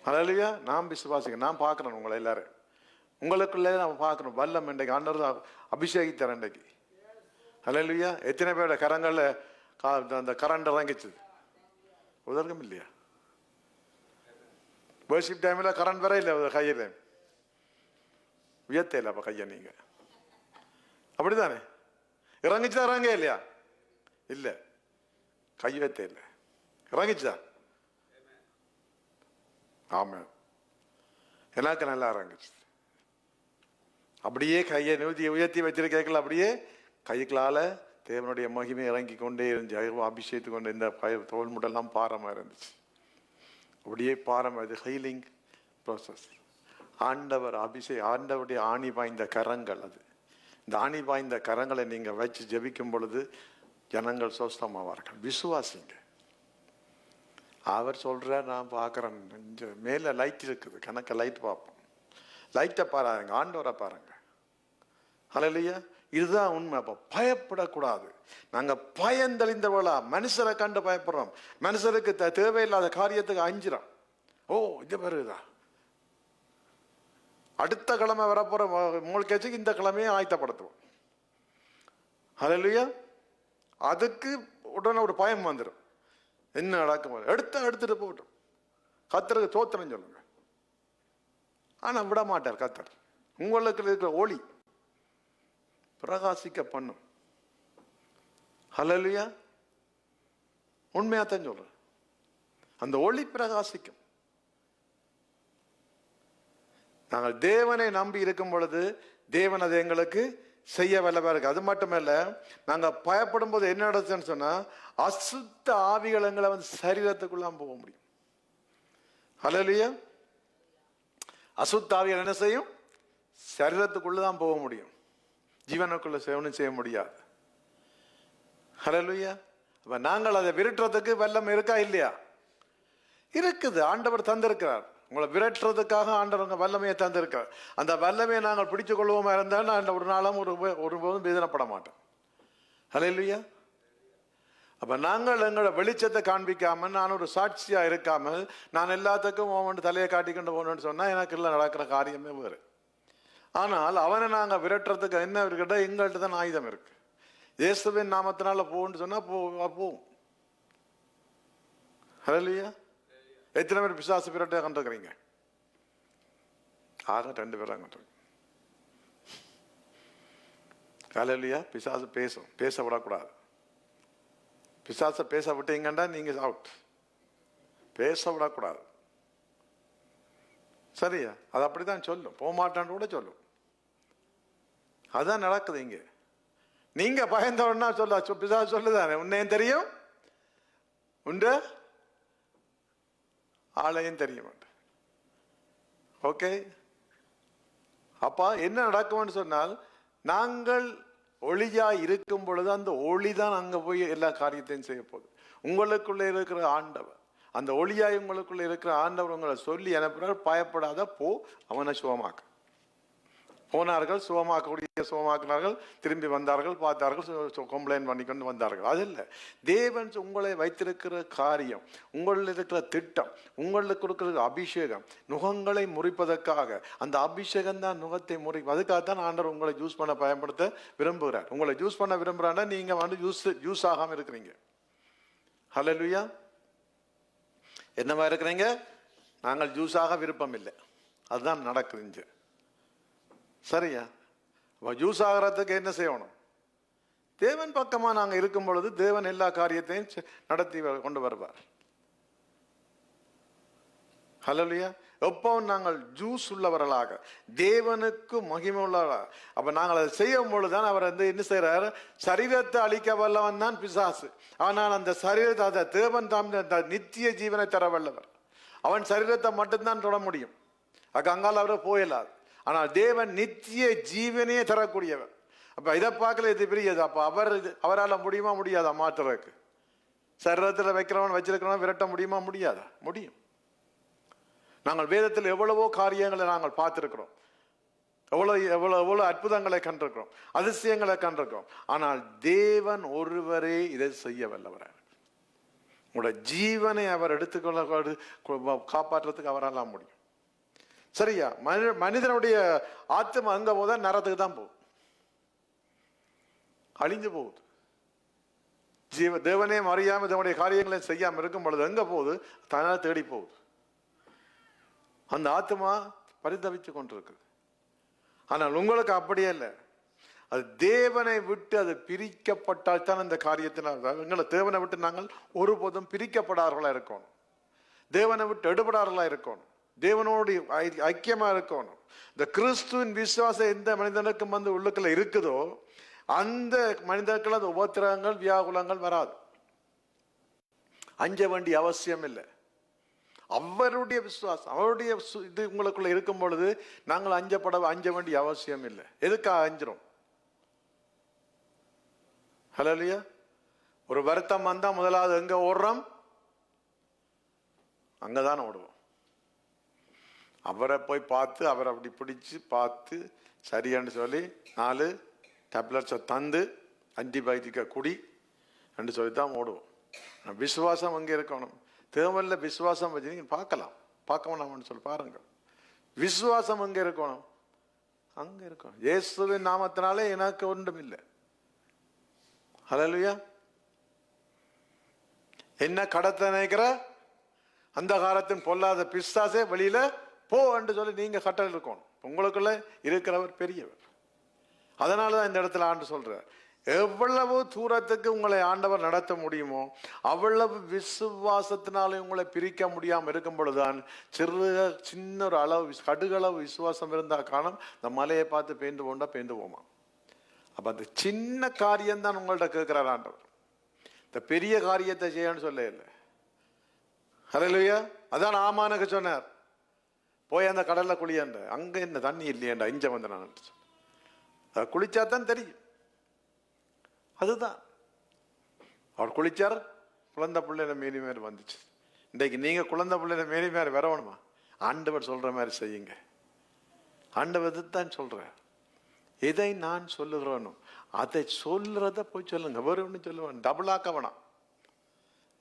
ஹல்லேலூயா. நான் விசுவாசிக்க, நான் பார்க்கிறேன் உங்களை எல்லாரும், உங்களுக்குள்ளே நான் பார்க்கணும் வல்லம். இன்றைக்கு ஆண்டவர் அபிஷேகித்தார் இன்றைக்கு. ஹல்லேலூயா. எத்தனை பேரோட கரங்கள்ல அந்த கரண்ட் இறங்கிச்சு, உதர்க்கம் இல்லையா? வர்ஷிப் டைம்ல கரண்ட் வர இல்லை, கையில உயர்த்த இல்லை. அப்ப கைய நீங்க அப்படித்தானே இறங்கிச்சுதான், இறங்க இல்லையா? இல்ல, கை உயர்த்த இல்லை, இறங்கிச்சுதா? ஆமா, எனக்கு நல்லா இறங்கிச்சு. அப்படியே கையை உயர்த்தி வச்சிருக்கல, அப்படியே கைகளால தேவனுடைய மகிமை இறங்கி கொண்டே இருந்துச்சு, அபிஷேகித்து கொண்டு. இந்த தோல் முட்டெல்லாம் பாரமா இருந்துச்சு, அப்படியே பாரமா. இது ஹீலிங் ப்ராசஸ். ஆண்டவர் ஆண்டவருடைய ஆணி பாய்ந்த கரங்கள். அது இந்த ஆணி பாய்ந்த கரங்களை நீங்க வச்சு ஜெபிக்கும் பொழுது ஜனங்கள் சொஸ்தமாவார்கள். விசுவாசிங்க. அவர் சொல்ற, நான் பார்க்கிறேன், மேல லைட் இருக்குது, கணக்க லைட் பார்ப்போம். லைட்டை பாருங்க, ஆண்டவரை பாருங்க. ஹல்லேலூயா. இதுதான் உண்மை. அப்ப பயப்படக்கூடாது. நாங்க பயந்தளிந்தவளா மனுஷரை கண்டு பயப்படுறோம், மனுஷருக்கு தேவையில்லாத காரியத்துக்கு அஞ்சிரோம். ஓ, இது வருதா, அடுத்த கிழமை வரப்போற மூழ்கேச்சுக்கு இந்த கிழமையை ஆயத்தப்படுத்துவோம். ஹல்லேலூயா. அதுக்கு உடனே ஒரு பயம் வந்துடும். என்ன நடக்கும், எடுத்துட்டு போகட்டும், கர்த்தருக்கு தோத்திரம் சொல்லுங்க. ஆனா விட மாட்டார் கர்த்தர். உங்களுக்கு இருக்கிற ஒளி பிரகாசிக்க பண்ணும். ஹல்லேலூயா. உண்மையாத்தான் சொல்றேன், அந்த ஒளி பிரகாசிக்கும். நாங்கள் தேவனை நம்பி இருக்கும் பொழுது தேவன் அதை எங்களுக்கு செய்ய வல்லவா இருக்கு. அது மட்டுமல்ல, நாங்க பயப்படும் போது என்ன நடக்குதுன்னு சொன்னா, அசுத்த ஆவிகள் எங்களை சரீரத்துக்குள்ள போக முடியும். ஹல்லேலூயா. அசுத்த ஆவிகள் என்ன செய்யும்? சரீரத்துக்குள்ளதான் போக முடியும், ஜீவனுக்குள்ள ஒன்றும் செய்ய முடியாது. ஹல்லேலூயா. அப்ப நாங்கள் அதை விரட்டுறதுக்கு வல்லமை இருக்கா இல்லையா? இருக்குது. ஆண்டவர் தந்திருக்கிறார். உங்களை விரட்டுறதுக்காக ஆண்டவர் வல்லமையை தந்திருக்கிறார். அந்த வல்லமையை நாங்கள் பிடிச்சு கொள்வோமா இருந்தால் நான் ஒரு நாளும் ஒருபோதும் வேதனைப்பட மாட்டோம். ஹல்லேலூயா. அப்ப நாங்கள் எங்களோட வெளிச்சத்தை காண்பிக்காமல், நான் ஒரு சாட்சியா இருக்காமல், நான் எல்லாத்துக்கும் தலையை காட்டிக்கொண்டு போகணும்னு சொன்னா எனக்கு எல்லாம் நடக்கிற காரியமே வேறு. ஆனால் அவனை நாங்கள் விரட்டுறதுக்கு என்ன இருக்குட்டா, எங்கள்கிட்ட தான் ஆயுதம் இருக்கு. இயேசுவின் நாமத்தினால போன்னு சொன்னா போவோம். ஹல்லேலூயா. எத்தனை பேர் பிசாசு விரட்ட கண்டிருக்கிறீங்க? ஆக 2 பேர் கண்டிருக்கீங்க. ஹல்லேலூயா. பிசாசு பேசும், பேச விடக்கூடாது. பிசாசை பேச விட்டீங்கன்னா நீங்க அவுட். பேச விடக்கூடாது. சரியா? அது அப்படிதான் சொல்லும். போக மாட்டான்னு கூட சொல்லும். அதான் நடக்குது இங்க. நீங்க பயந்தவன்னா சொல்ல பிசாசு சொல்லுதானே, உன்னையும் தெரியும், உண்ட ஆளையும் தெரியும். ஓகே. அப்பா என்ன நடக்கும்னு சொன்னால், நாங்கள் ஒளியா இருக்கும் பொழுது அந்த ஒளிதான் அங்க போய் எல்லா காரியத்தையும் செய்ய போகுது. உங்களுக்குள்ள இருக்கிற ஆண்டவர், அந்த ஒளியாய் உங்களுக்குள்ள இருக்கிற ஆண்டவர் உங்களை சொல்லி அனுப்புறார், பயப்படாத போ, அவனை சுகமாக்க. போனார்கள், சுகமாக்கினார்கள், திரும்பி வந்தார்கள், பார்த்தார்கள், கம்ப்ளைண்ட் பண்ணிக்கொண்டு வந்தார்கள். அது இல்லை, தேவன் உங்களை வைத்திருக்கிற காரியம், உங்களில் இருக்கிற திட்டம், உங்களுக்கு கொடுக்கிற அபிஷேகம் நுகங்களை முறிப்பதற்காக. அந்த அபிஷேகம் தான் நுகத்தை முறிக்கும். அதுக்காகத்தான் ஆண்டவர் உங்களை ஜூஸ் பண்ண பயன்படுத்த விரும்புகிறார். உங்களை ஜூஸ் பண்ண விரும்புறான்னா நீங்க ஜூஸ் ஆகாம இருக்கிறீங்க. ஹல்லேலூயா. என்னவா இருக்கிறீங்க? நாங்கள் ஜூஸாக விருப்பம் இல்லை. அதுதான் நடக்குது. சரியா? ஜூஸ் ஆகிறதுக்கு என்ன செய்யணும்? தேவன் பக்கமா நாங்க இருக்கும் பொழுது தேவன் எல்லா காரியத்தையும் நடத்தி கொண்டு வருவார். ஹல்லேலூயா. எப்பவும் நாங்கள் ஜூஸ் உள்ளவர்களாக, தேவனுக்கு மகிமை உள்ளவர்களாக. அப்ப நாங்கள் அதை செய்யும் பொழுதுதான் அவர் என்ன செய்யறாரு? சரீரத்தை அழிக்க வல்லவன் தான் பிசாசு. ஆனால் அந்த சரீரத்தை தேவன் தாம் நித்திய ஜீவனை தர வல்லவர். அவன் சரீரத்தை மட்டும்தான் தொட முடியும். அங்கால அவரை போயிடாது. ஆனால் தேவன் நித்திய ஜீவனையே தரக்கூடியவர். அப்ப இதை பார்க்கல, இது பெரியது. அப்ப அவரால் முடியுமா முடியாதா மாற்றுறதுக்கு? சரீரத்தில் வச்சிருக்கிறவன் விரட்ட முடியுமா முடியாதா? முடியும். நாங்கள் வேதத்தில் எவ்வளவோ காரியங்களை நாங்கள் பார்த்திருக்கிறோம், எவ்வளவு அற்புதங்களை கண்டிருக்கிறோம், அதிசயங்களை கண்டிருக்கிறோம். ஆனால் தேவன் ஒருவரே இதை செய்ய வல்லவர். உங்களோட ஜீவனை அவர் எடுத்துக்கொள்ள காப்பாற்றுறதுக்கு அவரால் முடியும். சரியா? மனிதனுடைய ஆத்மா அங்க போதா நரத்துக்கு தான் போகுது, அழிஞ்சு போகுது. தேவனே அறியாம தேவனுடைய காரியங்களை செய்யாம இருக்கும் பொழுது எங்க போகுது? தன்னால் தேடி போகுது. அந்த ஆத்மா பரிதவிச்சு கொண்டிருக்கு. ஆனால் உங்களுக்கு அப்படியே இல்லை. அது தேவனை விட்டு அது பிரிக்கப்பட்டால் தான் அந்த காரியத்தினால் எங்களை தேவனை விட்டு நாங்கள் ஒருபோதும் பிரிக்கப்படாதவர்களா இருக்கணும். தேவனை விட்டு எடுபடாதவர்களா இருக்கணும். தேவனோடு ஐக்கியமா இருக்கணும். இந்த கிறிஸ்துவின் விசுவாசம் எந்த மனிதனுக்கும் உள்ளுக்குள்ள இருக்குதோ அந்த மனிதனுக்கு அந்த உபத்திரங்கள் வியாகுலங்கள் வராது. அஞ்ச வேண்டிய அவசியம் இல்லை. அவருடைய விசுவாசம், அவருடைய இது உங்களுக்குள்ள இருக்கும் பொழுது நாங்கள் அஞ்ச வேண்டிய அவசியம் இல்லை. எதுக்காக அஞ்சுறோம்? ஹல்லேலூயா. ஒரு வருத்தம் வந்தா முதலாவது எங்க ஓடுறோம்? அங்கதான் ஓடுவோம். அவரை போய் பார்த்து, அவரை அப்படி பிடிச்சு பார்த்து சரியான்னு சொல்லி 4 டேப்லெட்ஸை தந்து ஆன்டிபயோட்டிக்கை குடி என்று சொல்லித்தான் ஓடுவோம். விசுவாசம் அங்கே இருக்கணும். தேவனில் விசுவாசம் வச்சு நீங்கள் பார்க்க வேணாம்னு சொல்லி பாருங்க. விசுவாசம் அங்கே இருக்கணும், அங்கே இருக்கணும். இயேசுவின் நாமத்தினாலே எனக்கு ஒன்றும் இல்லை. ஹல்லேலூயா. என்ன கடத்த நினைக்கிற அந்த காலத்தின் பொல்லாத பிசாசே வெளியில போ என்று சொல்லி நீங்க கட்டளை இருக்கணும். உங்களுக்குள்ள இருக்கிறவர் பெரியவர். அதனாலதான் இந்த இடத்துல ஆண்டு சொல்ற, எவ்வளவு தூரத்துக்கு உங்களை ஆண்டவர் நடத்த முடியுமோ அவ்வளவு விசுவாசத்தினாலே உங்களை பிரிக்க முடியாம இருக்கும் பொழுதுதான் சின்ன ஒரு அளவு கடுகளவு விசுவாசம் இருந்தா காணும் இந்த மலையை பார்த்து பேந்து போண்டா பேந்து போமா. அப்ப அந்த சின்ன காரியம் தான் உங்கள்ட்ட கேட்கிறார் ஆண்டவர். இந்த பெரிய காரியத்தை செய்யணும்னு சொல்ல இல்லை. ஹல்லேலூயா. அதான் ஆமானுக்கு சொன்னார், போய் அந்த கடல்ல குளியாண்ட. அங்க என்ன தண்ணி இல்லையேண்டா, இஞ்ச வந்து நான் குளிச்சாதான் தெரியும். அதுதான் அவர் குளிச்சார், குழந்தை பிள்ளைல மேரி மேரி வந்துச்சு. இன்றைக்கு நீங்க குழந்தை பிள்ளைல மேரி மேரி வரணுமா? ஆண்டவர் சொல்ற மாதிரி செய்யுங்க. ஆண்டவர் தான் சொல்ற, எதை நான் சொல்லுகிறேனோ அதை சொல்றத போய் சொல்லுங்க. வேற ஒன்று சொல்லுவேன், டபுள் ஆக்க வேணாம்.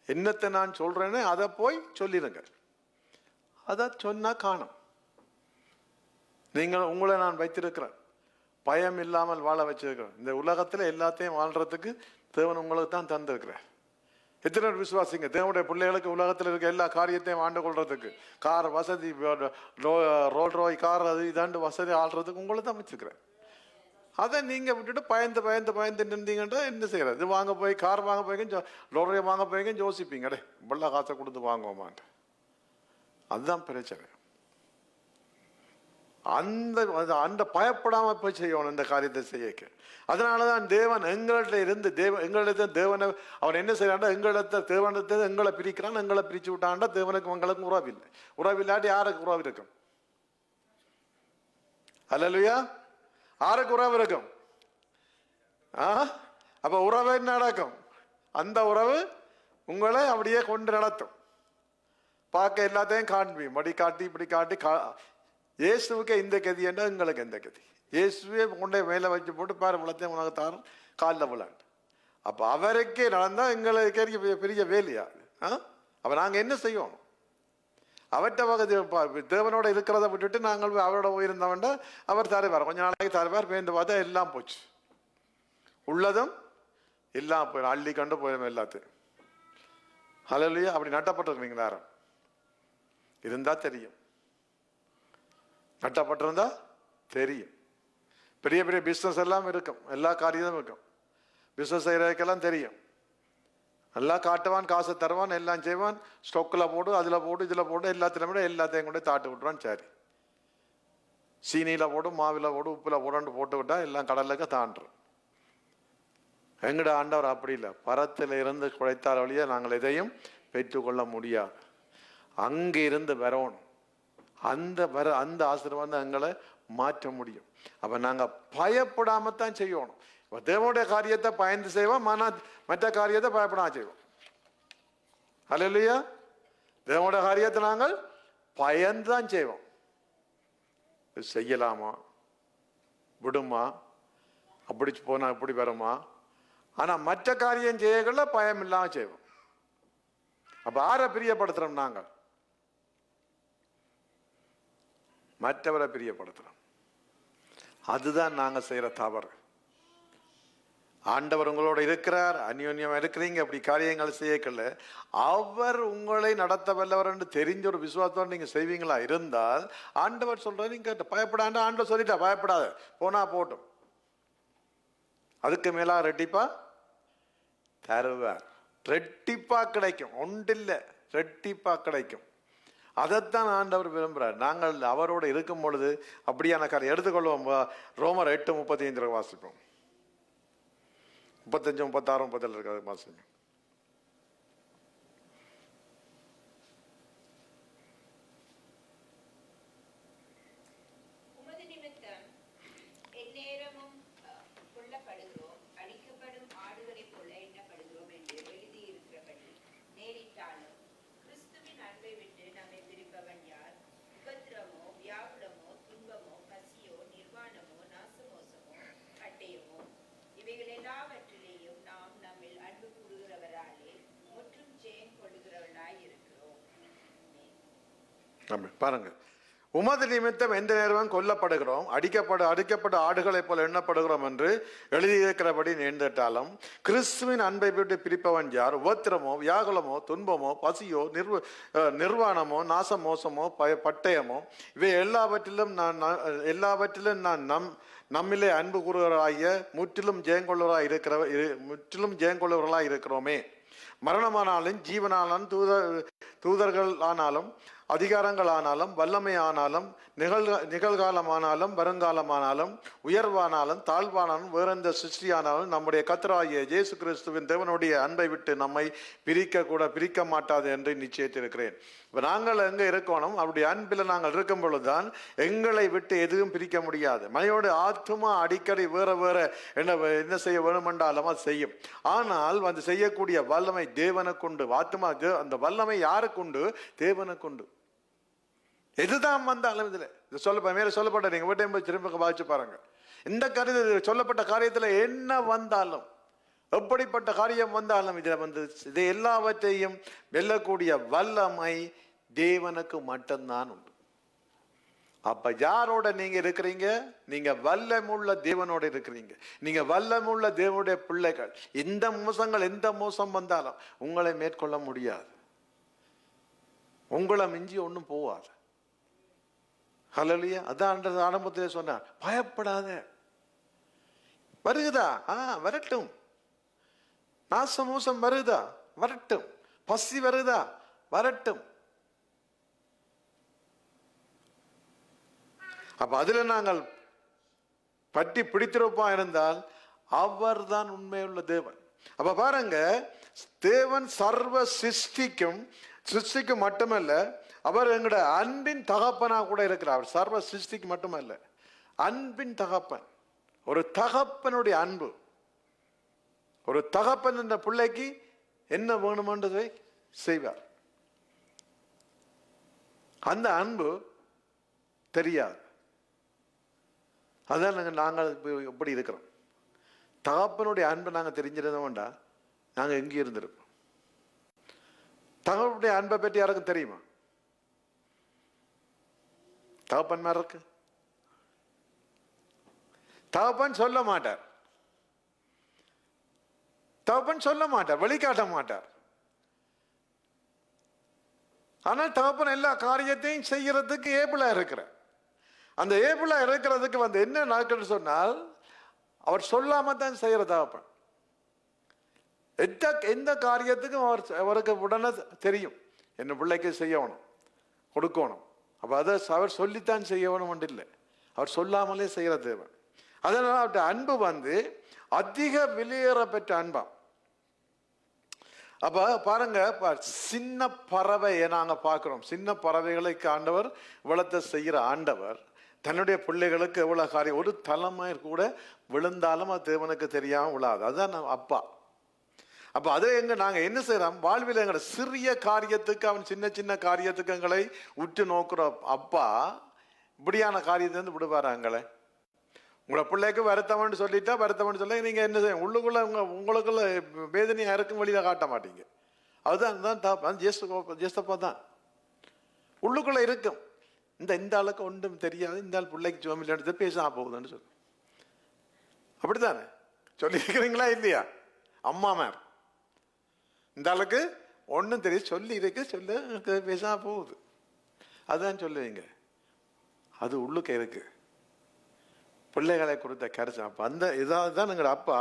என்னத்தை நான் சொல்றேன்னு அதை போய் சொல்லிடுங்க. அதை சொன்னா காணும். நீங்கள் உங்களை நான் வைத்திருக்கிறேன், பயம் இல்லாமல் வாழ வச்சிருக்கிறேன். இந்த உலகத்துல எல்லாத்தையும் வாழ்றதுக்கு தேவன் உங்களுக்கு தான் தந்திருக்கிறார். எத்தனை விசுவாசிங்க தேவனுடைய பிள்ளைகளுக்கு உலகத்தில் இருக்க எல்லா காரியத்தையும் ஆண்டு கொள்றதுக்கு, கார் வசதி, ரோல் ரோய் கார், அது இதாண்டு வசதி ஆள்றதுக்கு உங்களை தான் வச்சிருக்கிறேன். அதை நீங்க விட்டுட்டு பயந்து பயந்து பயந்து நின்றீங்கன்னா என்ன செய்யறது? இது வாங்க போய் கார் வாங்க போய்க்க, லோரியை வாங்க போய்க்க யோசிப்பீங்க, அடே இவ்வளோ காசை கொடுத்து வாங்குவோமான்ட்டு. அதுதான் பிரச்சனை. அந்த அந்த பயப்படாம போய் செய்யணும் இந்த காரியத்தை செய்ய. அதனாலதான் தேவன் எங்கள்கிட்ட இருந்து எங்களிடத்த தேவனை அவன் என்ன செய்யறான்டா, எங்களிடத்த தேவனத்தை எங்களை பிரிக்கிறான். எங்களை பிரிச்சு விட்டான்டா. தேவனுக்கு உங்களுக்கும் உறவில்லை. உறவில்லாட்டி யாருக்கு உறவு இருக்கும்? அல்லேலூயா. யாருக்கு உறவு இருக்கும்? அப்ப உறவு என்ன நடக்கும்? அந்த உறவு உங்களை அப்படியே கொண்டு நடத்தும். பார்க்க எல்லாத்தையும் காண்பியும், படி காட்டி இப்படி காட்டி. இயேசுவுக்கு இந்த கதி என்ன, எங்களுக்கு எந்த கதி? இயேசுவே கொண்டே மேலே வச்சு போட்டு பாரு வளர்த்தேன் உனக்கு தாரும் காலில் விளாண்டு. அப்போ அவருக்கே நடந்தா எங்களுக்கு பெரிய வேலையா? அப்போ நாங்கள் என்ன செய்வோம்? அவர்கிட்ட வகை தேவனோட இருக்கிறத விட்டுட்டு நாங்கள் அவரோட போயிருந்தவன்டா அவர் தருவார். கொஞ்ச நாளைக்கு தருவார், பேருந்து பார்த்தா எல்லாம் போச்சு. உள்ளதும் எல்லாம் போயிடும், அள்ளி கண்டு போயிடும் எல்லாத்தையும். ஹல்லேலூயா. அப்படி நட்டப்பட்டிருக்கீங்க நேரம் இருந்தா தெரியும், நட்டப்பட்டிருந்தா தெரியும். பெரிய பெரிய பிஸ்னஸ் எல்லாம் இருக்கும், எல்லா காரியமும் இருக்கும். பிஸ்னஸ் செய்யறதுக்கெல்லாம் தெரியும். எல்லாம் காட்டுவான், காசை தருவான், எல்லாம் செய்வான். ஸ்டொக்கில் போடு, அதில் போடு, இதில் போடு, எல்லாத்திலும் விட எல்லாத்தையும் கொண்டு தாட்டு விட்டுருவான். சரி, சீனியில் போடு, மாவில் போடு, உப்பில் போடான்னு போட்டு விட்டா எல்லாம் கடலுக்கு தாண்டுறோம். எங்கட ஆண்டவர் அப்படி இல்லை. பரத்தில் இருந்து குழைத்தால் வழியா நாங்கள் எதையும் பெற்றுக்கொள்ள முடியாது. அங்கே இருந்து வரணும். அந்த ஆசீர்வாதம் எங்களை மாற்ற முடியும். அப்ப நாங்க பயப்படாமத்தான் செய்யணும். தேவனுடைய காரியத்தை பயந்து செய்வோம், மற்ற காரியத்தை பயப்படாம செய்வோம். ஹல்லேலூயா. தேவனுடைய காரியத்தை நாங்கள் பயந்து தான் செய்வோம். செய்யலாமா, விடுமா, அப்படி போனா இப்படி வருமா? ஆனா மற்ற காரியம் செய்யல பயம் இல்லாம செய்வோம். அப்ப யாரை பிரியப்படுத்துறோம்? நாங்கள் மற்றவரை பிரியப்படுத்துறோம். அதுதான் நாங்க செய்யற தவறு. ஆண்டவர் உங்களோட இருக்கிறார், அந்யோன்யமா இருக்கிறீங்க, அப்படி காரியங்கள் செய்யக்கல. அவர் உங்களை நடத்த வல்லவர் என்று தெரிஞ்ச ஒரு விசுவாசத்தோடு நீங்க செய்வீங்களா இருந்தால் ஆண்டவர் சொல்ற நீங்க பயப்படாண்ட. ஆண்டவர் சொல்லிட்டா பயப்படாத, போனா போட்டும், அதுக்கு மேலா ரெட்டிப்பா தருவார். ரெட்டிப்பா கிடைக்கும், ஒன்றில்ல ரெட்டிப்பா கிடைக்கும். அதைத்தான் ஆண்டவர் விரும்புகிறார். நாங்கள் அவரோடு இருக்கும் பொழுது அப்படியான காரியம் எடுத்துக்கொள்வோம். ரோமர் 8:35 வாசிப்போம். 35, 36, 37 இருக்காது வாசிங்க. பாருங்க, உமது நிமித்தம் எந்த நேரமும் கொல்லப்படுகிறோம், அடிக்கப்பட்ட ஆடுகளை போல எண்ணப்படுகிறோம் என்று எழுதியிருக்கிறபடி நேர்ந்திட்டாலும் கிறிஸ்துவின் அன்பை விட்டு பிரிப்பவன் யார்? உபத்திரமோ, வியாகுலமோ, துன்பமோ, பசியோ, நிர்வாணமோ, நாசமோசமோ, பட்டயமோ, இவை எல்லாவற்றிலும் நான் நம்மிலே அன்பு கூறுவராகிய முற்றிலும் ஜெயங்கொள்ளுவர்களாய் இருக்கிறோமே. மரணமானாலும் ஜீவனாலும் தூதர்கள் ஆனாலும் அதிகாரங்களானாலும் வல்லமையானாலும் நிகழ்காலமானாலும் வருங்காலமானாலும் உயர்வானாலும் தாழ்வானாலும் வேற எந்த சிருஷ்டியானாலும் நம்முடைய கர்த்தராகிய இயேசு கிறிஸ்துவின் தேவனுடைய அன்பை விட்டு நம்மை பிரிக்க மாட்டாது என்று நிச்சயித்திருக்கிறேன். இப்போ நாங்கள் எங்கே இருக்கணும், அவருடைய அன்பில் நாங்கள் இருக்கும் பொழுதுதான் எங்களை விட்டு எதுவும் பிரிக்க முடியாது. மனிதனுடைய ஆத்மா அடிக்கடி வேற என்ன செய்ய வேணுமென்றாலும் அது செய்யும். ஆனால் வந்து செய்யக்கூடிய வல்லமை தேவனுக்குண்டு. ஆத்மா அந்த வல்லமை யாருக்குண்டு? தேவனுக்குண்டு. எதுதான் வந்தாலும் இதுல மேல சொல்லப்பட்ட நீங்க வீட்டையும் திரும்ப வாசிச்சு பாருங்க. இந்த காரியத்தில் சொல்லப்பட்ட காரியத்துல என்ன வந்தாலும், எப்படிப்பட்ட காரியம் வந்தாலும் இதுல வந்து இது எல்லாவற்றையும் வெல்லக்கூடிய வல்லமை தேவனுக்கு மட்டும்தான் உண்டு. அப்ப யாரோட நீங்க இருக்கிறீங்க? நீங்க வல்லமுள்ள தேவனோட இருக்கிறீங்க. நீங்க வல்லமுள்ள தேவனுடைய பிள்ளைகள். எந்த மோசம் வந்தாலும் உங்களை மேற்கொள்ள முடியாது. உங்களை மிஞ்சி ஒன்றும் போவாது. ஹல்லேலூயா. அதான் ஆரம்பத்திலே சொன்னார், பயப்படாத. வருகுதா? வரட்டும். நாசமோசம் வருதா? வரட்டும். பசி வருதா? வரட்டும். அப்ப அதுல நாங்கள் பற்றி பிடித்திருப்பா இருந்தால் அவர் தான் உண்மையுள்ள தேவன். அப்ப பாருங்க, தேவன் சர்வ சிருஷ்டிக்கு மட்டுமல்ல, அவர் எங்களோட அன்பின் தகப்பனா கூட இருக்கிறார். அவர் சர்வ சிருஷ்டிக்கு மட்டுமல்ல, அன்பின் தகப்பன். ஒரு தகப்பனுடைய அன்பு. ஒரு தகப்பன் என்ற பிள்ளைக்கு என்ன வேணுமென்றதை செய்வார். அந்த அன்பு தெரியாது. அதான் நாங்கள் எப்படி இருக்கிறோம். தகப்பனுடைய அன்பை நாங்கள் தெரிஞ்சிருந்தோம்டா நாங்கள் எங்கே இருந்திருப்போம். தகப்பனுடைய அன்பை பற்றி யாருக்கும் தெரியுமா? தகப்பன்மார் இருக்கு. தகப்பன் சொல்ல மாட்டார். வெளிக்காட்ட மாட்டார். ஆனால் தகப்பன் எல்லா காரியத்தையும் செய்யறதுக்கு ஏபிளா இருக்கிறார். அந்த ஏபிளா இருக்கிறதுக்கு வந்து என்ன நடக்குன்னு சொன்னால், அவர் சொல்லாம தான் செய்யற தகப்பன். எந்த காரியத்துக்கும் அவருக்கு உடனே தெரியும், என்ன பிள்ளைக்கு செய்யணும், கொடுக்கணும். அப்ப அதை அவர் சொல்லித்தான் செய்யணும் இல்லை, அவர் சொல்லாமலே செய்யற தேவன். அதனால அவருடைய அன்பு வந்து அதிக வெளியேற பெற்ற அன்பா. அப்ப பாருங்க, சின்ன பறவையை நாங்க பார்க்கிறோம். சின்ன பறவைகளுக்கு ஆண்டவர் இவ்வளத்தை செய்யற ஆண்டவர் தன்னுடைய பிள்ளைகளுக்கு எவ்வளவு காரியம். ஒரு தலைமை கூட விழுந்தாலும் அது தேவனுக்கு தெரியாம விழாது. அதுதான் அப்பா. அப்ப அதை நாங்க என்ன செய்யறோம், வாழ்வில் எங்களை சிறிய காரியத்துக்கு, அவன் சின்ன சின்ன காரியத்துக்கு எங்களை உற்று நோக்குற அப்பா இப்படியான காரியத்தை வந்து விடுவாரா எங்களை? உங்களை பிள்ளைக்கு வருத்தம்னு சொல்லிட்டா வருத்தம்னு சொல்ல நீங்க என்ன செய்யும், உள்ளுக்குள்ள உங்களுக்குள்ள வேதனையா இருக்கும், வெளியில காட்ட மாட்டீங்க. அதுதான் ஜேஸ்தப்பா தான் உள்ளுக்குள்ள இருக்கும். இந்த ஆளுக்கு ஒன்றும் தெரியாது, இந்த ஆள் பிள்ளைக்கு ஜோமில்ல பேச போகுதுன்னு சொல்லு. அப்படித்தானே சொல்லியிருக்கிறீங்களா இல்லையா? அம்மாமார் இந்த ஆளுக்கு ஒன்றும் தெரியும், சொல்லி இருக்கு, சொல்ல பேச போகுது, அதுதான் சொல்லுவீங்க. அது உள்ளுக்க இருக்கு, பிள்ளைகளை கொடுத்த கரிசனை. அப்ப அந்த இதான் எங்களோட அப்பா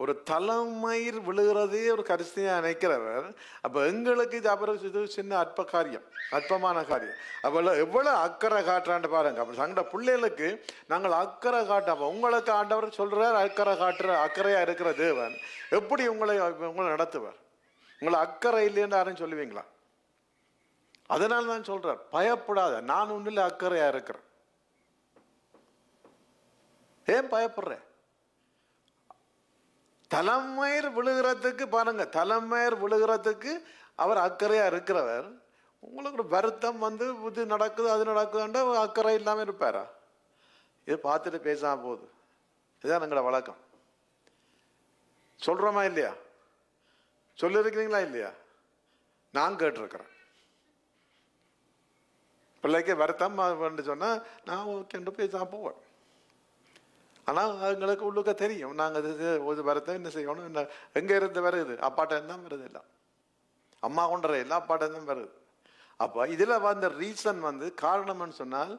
ஒரு தலைமயிர் விழுகிறதே ஒரு கரிசனையா நினைக்கிறவர். அப்ப எங்களுக்கு இது அப்புறம் சின்ன அற்ப காரியம், அற்பமான காரியம். அப்ப எவ்வளவு அக்கறை காட்டுறான்னு பாருங்க. அப்ப சங்கட பிள்ளைகளுக்கு நாங்கள் அக்கறை காட்டாம, உங்களுக்கு ஆண்டவர் சொல்றார் அக்கறையா இருக்கிற தேவன் எப்படி உங்களை நடத்துவார்? உங்களை அக்கறை இல்லைன்னு யாரும் சொல்லுவீங்களா? அதனால தான் சொல்றார், பயப்படாத, நான் ஒன்னுல அக்கறையா இருக்கிறேன். ஏன் பயப்படுற? தலைமயிர் விழுகிறதுக்கு பாருங்க, தலைமயிர் விழுகிறதுக்கு அவர் அக்கறையா இருக்கிறவர். உங்களுக்கு வருத்தம் வந்து இது நடக்குது அது நடக்குதுன்ற அக்கறை இல்லாம இருப்பாரா? இது பார்த்துட்டு பேசாம போகுது. இதுதான் எங்களோட வழக்கம். சொல்றோமா இல்லையா? சொல்லிருக்கிறீங்களா இல்லையா? நான் கேட்டிருக்கிறேன். பிள்ளைக்கு வருத்தம் சொன்னா நான் ஓகே பேசாம போவேன். ஆனால் எங்களுக்கு உள்ளுக்க தெரியும், நாங்கள் ஒரு வருத்தம் என்ன செய்யணும், என்ன எங்கே இருந்து வருது, அப்பாட்ட தான் வருது, இல்லை அம்மா கொண்டுற இல்லை அப்பாட்ட தான் வருது. அப்போ இதில் வந்த ரீசன் வந்து காரணம்னு சொன்னால்,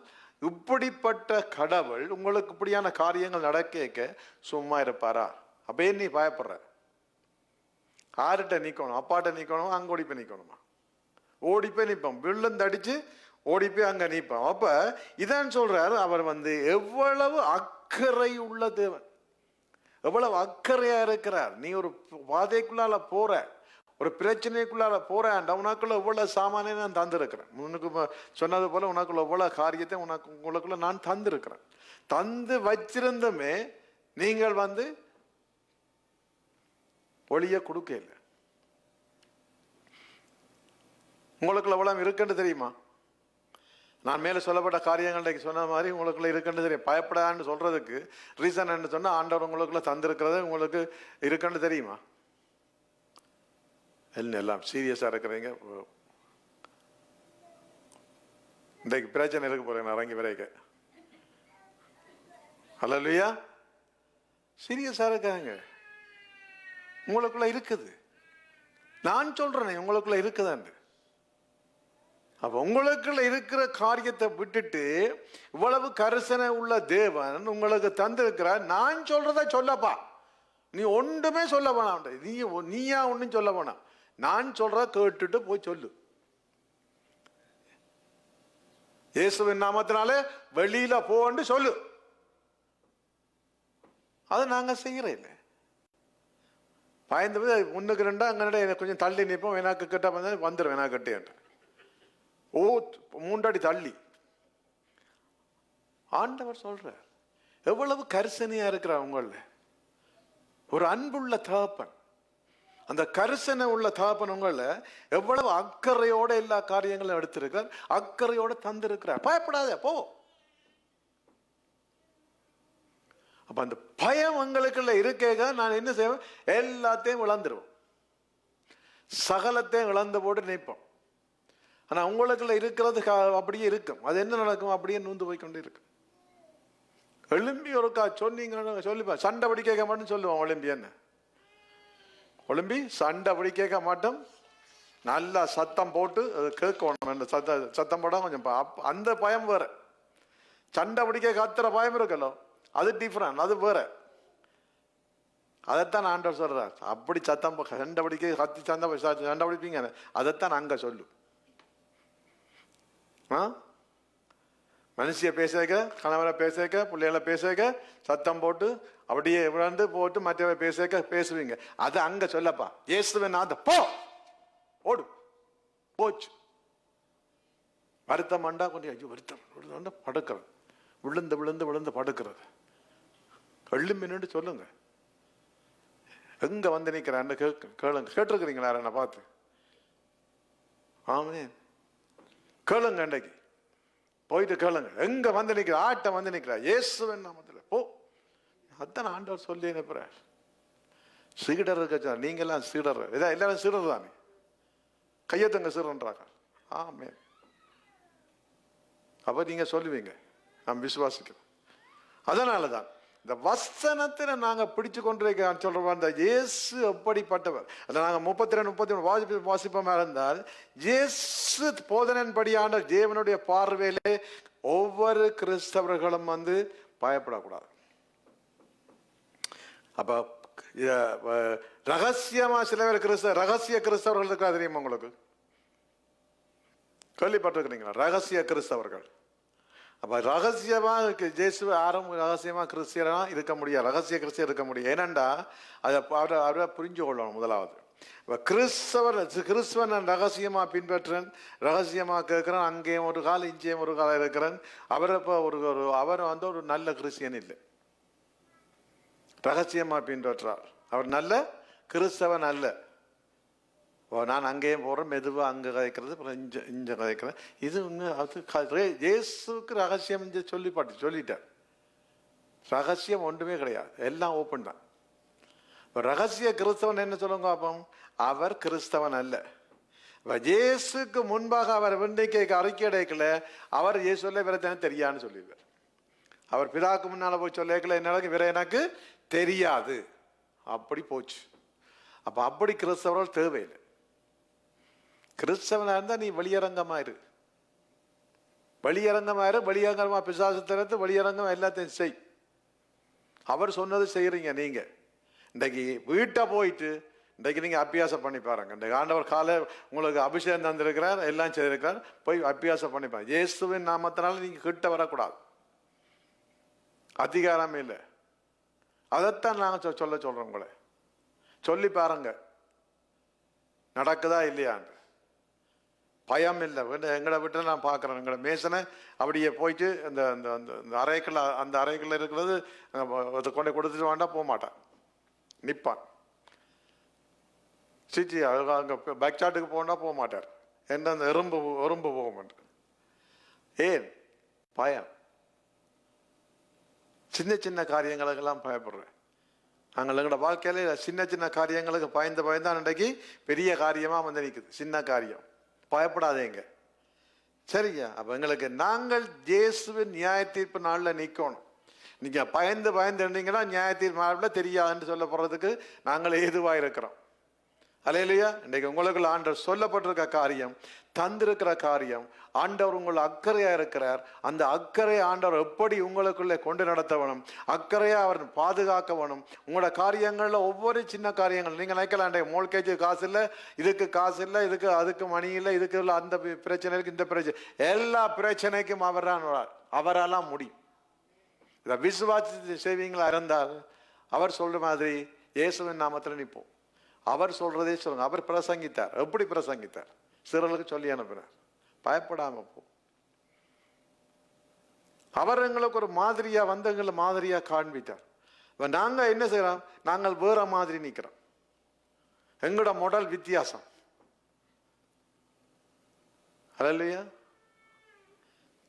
இப்படிப்பட்ட கடவுள் உங்களுக்கு இப்படியான காரியங்கள் நடக்க சும்மா இருப்பாரா? அப்போ நீ பயப்படுற? யார்கிட்ட நிற்கணும்? அப்பாட்ட நிற்கணும், அங்கோடி போய் நிற்கணுமா? ஓடி போய் நிற்போம், விழுந்தடிச்சு ஓடி போய் அங்க நிற்போம். அப்ப இதான் சொல்றாரு, அவர் எவ்வளவு அக்கறை உள்ள தேவன், எவ்வளவு அக்கறையா இருக்கிறார். நீ ஒரு பாதைக்குள்ளால போற, ஒரு பிரச்சனைக்குள்ளால போறேன், உனக்குள்ள எவ்வளவு சாமானே நான் தந்திருக்கிறேன். உனக்கு சொன்னது போல உனக்குள்ள எவ்வளவு காரியத்தை உங்களுக்குள்ள நான் தந்திருக்கிறேன். தந்து வச்சிருந்துமே நீங்கள் ஒளிய கொடுக்க இல்லை. உங்களுக்குள்ள எவ்வளவு இருக்குன்னு தெரியுமா? நான் மேலே சொல்லப்பட்ட காரியங்கள் சொன்ன மாதிரி உங்களுக்குள்ள இருக்குன்னு தெரியும். பயப்படான்னு சொல்றதுக்கு ரீசன் என்ன சொன்னா, ஆண்டவர் உங்களுக்குள்ள தந்திருக்கிறது உங்களுக்கு இருக்குன்னு தெரியுமா? எல்லாம் சீரியஸா இருக்கிறீங்க. இன்றைக்கு பிரச்சனை இருக்க போறேன் இறங்கி வரைக்க. அல்லேலூயா. சீரியஸா இருக்காங்க. உங்களுக்குள்ள இருக்குது. நான் சொல்றேன் உங்களுக்குள்ள இருக்குதாண்டு. அப்ப உங்களுக்குள்ள இருக்கிற காரியத்தை விட்டுட்டு இவ்வளவு கரிசனை உள்ள தேவன் உங்களுக்கு தந்திருக்கிறார். நான் சொல்றத சொல்லப்பா, நீ ஒன்றுமே சொல்ல வேணாம். நீயா ஒன்றும் சொல்ல வேணாம். நான் சொல்ற கேட்டுட்டு போய் சொல்லு. இயேசுவின் நாமத்தினாலே வெளியில போன்னு சொல்லு. அதை நாங்க செய்யறோம். இல்லை பயந்து முன்னுக்கு ரெண்டா அங்கே கொஞ்சம் தள்ளி நிற்போம். எனக்கு கிட்ட வந்துடும், வேணா கட்டேன். ஓ 3 அடி தள்ளி. ஆண்டவர் சொல்ற எவ்வளவு கரிசனையா இருக்கிறார் உங்கள. ஒரு அன்புள்ள தகப்பன். அந்த கரிசனை உள்ள தகப்பன் உங்கள எவ்வளவு அக்கறையோட எல்லா காரியங்களும் எடுத்திருக்கிறார், அக்கறையோட தந்திருக்கிறார். பயப்படாத போ. அப்ப அந்த பயம் உங்களுக்குள்ள இருக்க நான் என்ன செய்வேன், எல்லாத்தையும் இழந்துருவோம், சகலத்தையும் இழந்து போட்டு நிற்போம். ஆனா உங்களுக்குள்ள இருக்கிறது அப்படியே இருக்கும். அது என்ன நடக்கும், அப்படியே நூந்து போய் கொண்டு இருக்கும். எலும்பி ஒருக்கா சொன்னீங்க சொல்லிப்பா, சண்டை படி கேட்க மாட்டேன்னு சொல்லுவான். ஒலிம்பி என்ன ஒலிம்பி சண்டை படி கேட்க மாட்டோம். நல்லா சத்தம் போட்டு அது கேட்கணும். சத்தம் போட கொஞ்சம் அந்த பயம் வேற. சண்டை பிடிக்க கத்துற பயம் இருக்கല്ലോ, அது டிஃபரண்ட், அது வேற. அதைத்தான் ஆண்டவர் சொல்றார். அப்படி சத்தம் சண்டை பிடிக்க கத்தி சண்டை பிடிப்பீங்க, அதைத்தான் அங்க சொல்லு. மனுஷிய பேசக்க, கணவரை பேசக்க, பிள்ளைகளை பேசக்க சத்தம் போட்டு அப்படியே விழுந்து போட்டு மற்றவை பேசக்க பேசுவீங்க. அது அங்க சொல்லப்பா. இயேசுவின் நாமத்தில் போ, ஓடு, போச்சு. வருத்தம் அண்டா கொஞ்சம் ஐயோ வருத்தம் படுக்கிறது, விழுந்து விழுந்து விழுந்து படுக்கிறது. எழும்பின்னு சொல்லுங்க. எங்க வந்து நிற்கிறான்னு கேளுங்க. கேட்டிருக்கிறீங்களா என்ன பார்த்து? ஆமே, கேளுங்க. அன்றைக்கு போயிட்டு கேளுங்க. எங்க வந்து நிற்கிற ஆட்ட வந்து நிற்கிறா இயேசுவின் நாமத்தில் போ. அதான் ஆண்டவர் சொல்லி அனுப்புறார். சீடர் இருக்க, நீங்க எல்லாம் சீடர், இதான் எல்லாரும் சீடர் தானே. கையத்தங்க சீடன்றாங்க. ஆமே. அப்ப நீங்க சொல்லுவீங்க, நான் விசுவாசிக்கிறேன். அதனாலதான் இந்த வசனத்தை நாங்க பிடிச்சு கொண்டிருக்க சொல்றோம். அந்த இயேசு எப்படிப்பட்டவர், அதை நாங்க 32-33 வாசிப்போமா இருந்தால், இயேசு போதனைன்படியான தேவனுடைய பார்வையிலே ஒவ்வொரு கிறிஸ்தவர்களும் பயப்படக்கூடாது. அப்ப ரகசியமா சில பேர் ரகசிய கிறிஸ்தவர்கள் இருக்கா தெரியுமா உங்களுக்கு? கேள்விப்பட்டிருக்கிறீங்களா? ரகசிய கிறிஸ்தவர்கள். அப்ப ரகசியமா இயேசு யாரும் ரகசியமா கிறிஸ்தியனா இருக்க முடியாது, ரகசிய கிறிஸ்தியர் இருக்க முடியாது. ஏனண்டா அவரை புரிஞ்சு கொள்ளணும். முதலாவது கிறிஸ்தவன் ரகசியமா பின்பற்றேன், ரகசியமா கேட்கிறேன், அங்கேயும் ஒரு காலம் இங்கேயும் ஒரு காலம் இருக்கிறேன். அவர் இப்ப அவர் ஒரு நல்ல கிறிஸ்தியன் இல்லை. ரகசியமா பின்பற்றார், அவர் நல்ல கிறிஸ்தவன் அல்ல. நான் அங்கேயும் போறேன், மெதுவா அங்க கதைக்கிறது, இங்க கதைக்கிறேன். இது அது இயேசுக்கு ரகசியம் சொல்லிட்டார். ரகசியம் ஒன்றுமே கிடையாது, எல்லாம் ஓப்பன் தான். ரகசிய கிறிஸ்தவன் என்ன சொல்லுங்க அப்போ? அவர் கிறிஸ்தவன் அல்ல. இயேசுக்கு முன்பாக அவர் வெண்டைக்கு அறிக்கை அடைக்கல, அவர் இயேசுல வேற தெரியான்னு சொல்லிடுவார். அவர் பிதாக்கு முன்னால போய் சொல்லிக்கல, என்ன வேற எனக்கு தெரியாது, அப்படி போச்சு. அப்ப அப்படி கிறிஸ்தவர்கள் தேவையில்லை. கிறிஸ்தவனா இருந்தா நீ வெளியரங்கமாயிரு, வெளியரங்கமா பிசாசு திறத்து வெளியரங்கமா எல்லாத்தையும் செய். அவர் சொன்னது செய்யறீங்க நீங்க. இன்றைக்கு வீட்டை போயிட்டு இன்றைக்கு நீங்கள் அபியாசம் பண்ணி பாருங்க. இன்றைக்கு ஆண்டவர் காலை உங்களுக்கு அபிஷேகம் தந்திருக்கிறார், எல்லாம் செய்திருக்கிறார். போய் அபியாசம் பண்ணி பாருங்க. இயேசுவின் நாமத்தினால நீங்கள் கிட்ட வரக்கூடாது, அதிகாரமே இல்லை. அதைத்தான் நாங்கள் சொல்கிறோம். உங்களை சொல்லி பாருங்க, நடக்குதா இல்லையான்னு. பயம் இல்லை. எங்களை விட்டு நான் பார்க்குறேன், எங்களை மேசனை அப்படியே போயிட்டு அந்த அந்த அந்த அறைக்குள்ள, அந்த அறைக்குள்ள இருக்கிறது கொண்டு கொடுத்துட்டு வேண்டாம், போக மாட்டான், நிற்பான். சிச்சி அங்கே பேக் சாட்டுக்கு போனால் போக மாட்டார். என்ன அந்த எறும்பு போக மாட்டார். ஏன்? பயம். சின்ன சின்ன காரியங்களுக்கெல்லாம் பயப்படுறேன். நாங்கள் எங்களோட வாழ்க்கையில சின்ன சின்ன காரியங்களுக்கு பயந்தான் இன்றைக்கு பெரிய காரியமாக வந்து நிற்குது. சின்ன காரியம் பயப்படாதேங்க, சரியா? அப்போ எங்களுக்கு நாங்கள் இயேசுவின் நியாய தீர்ப்பு நாளில் நிற்கணும். நீங்கள் பயந்து இருந்தீங்கன்னா நியாய தீர்ப்பு நாளில் தெரியாதுன்னு சொல்ல போகிறதுக்கு நாங்கள் ஏதுவாக இருக்கிறோம். அல்லேலூயா. இன்றைக்கு உங்களுக்குள்ள ஆண்டவர் சொல்லப்பட்டிருக்க காரியம், தந்திருக்கிற காரியம், ஆண்டவர் உங்களை அக்கறையா இருக்கிறார். அந்த அக்கறை ஆண்டவர் எப்படி உங்களுக்குள்ளே கொண்டு நடத்த வேணும், அக்கறையா அவர் பாதுகாக்க வேணும். உங்களோட காரியங்கள்ல ஒவ்வொரு சின்ன காரியங்கள் நீங்கள் நினைக்கலாம், மோல்கேஜ் காசு இல்லை, இதுக்கு காசு இல்லை, இதுக்கு அதுக்கு மணி இல்லை, இதுக்கு இல்லை, அந்த பிரச்சனை இருக்கு, இந்த பிரச்சனை, எல்லா பிரச்சனைக்கும் அவரால் முடியும். இதை விசுவாசி செய்வீங்களா இருந்தால் அவர் சொல்ற மாதிரி இயேசுவின் நாமத்தில் நிற்போம். அவர் சொல்றதே சொல்லுங்க. அவர் பிரசங்கித்தார். எப்படி பிரசங்கித்தார்? சிறலுக்கு சொல்லி அனுப்பினார், பயப்படாம போ. அவர் எங்களுக்கு ஒரு மாதிரியா வந்து எங்களை மாதிரியா காண்பித்தார். நாங்க என்ன செய்யறோம்? நாங்கள் வேற மாதிரி நிக்கிறோம். எங்களோட மாடல் வித்தியாசம். அல்லேலூயா.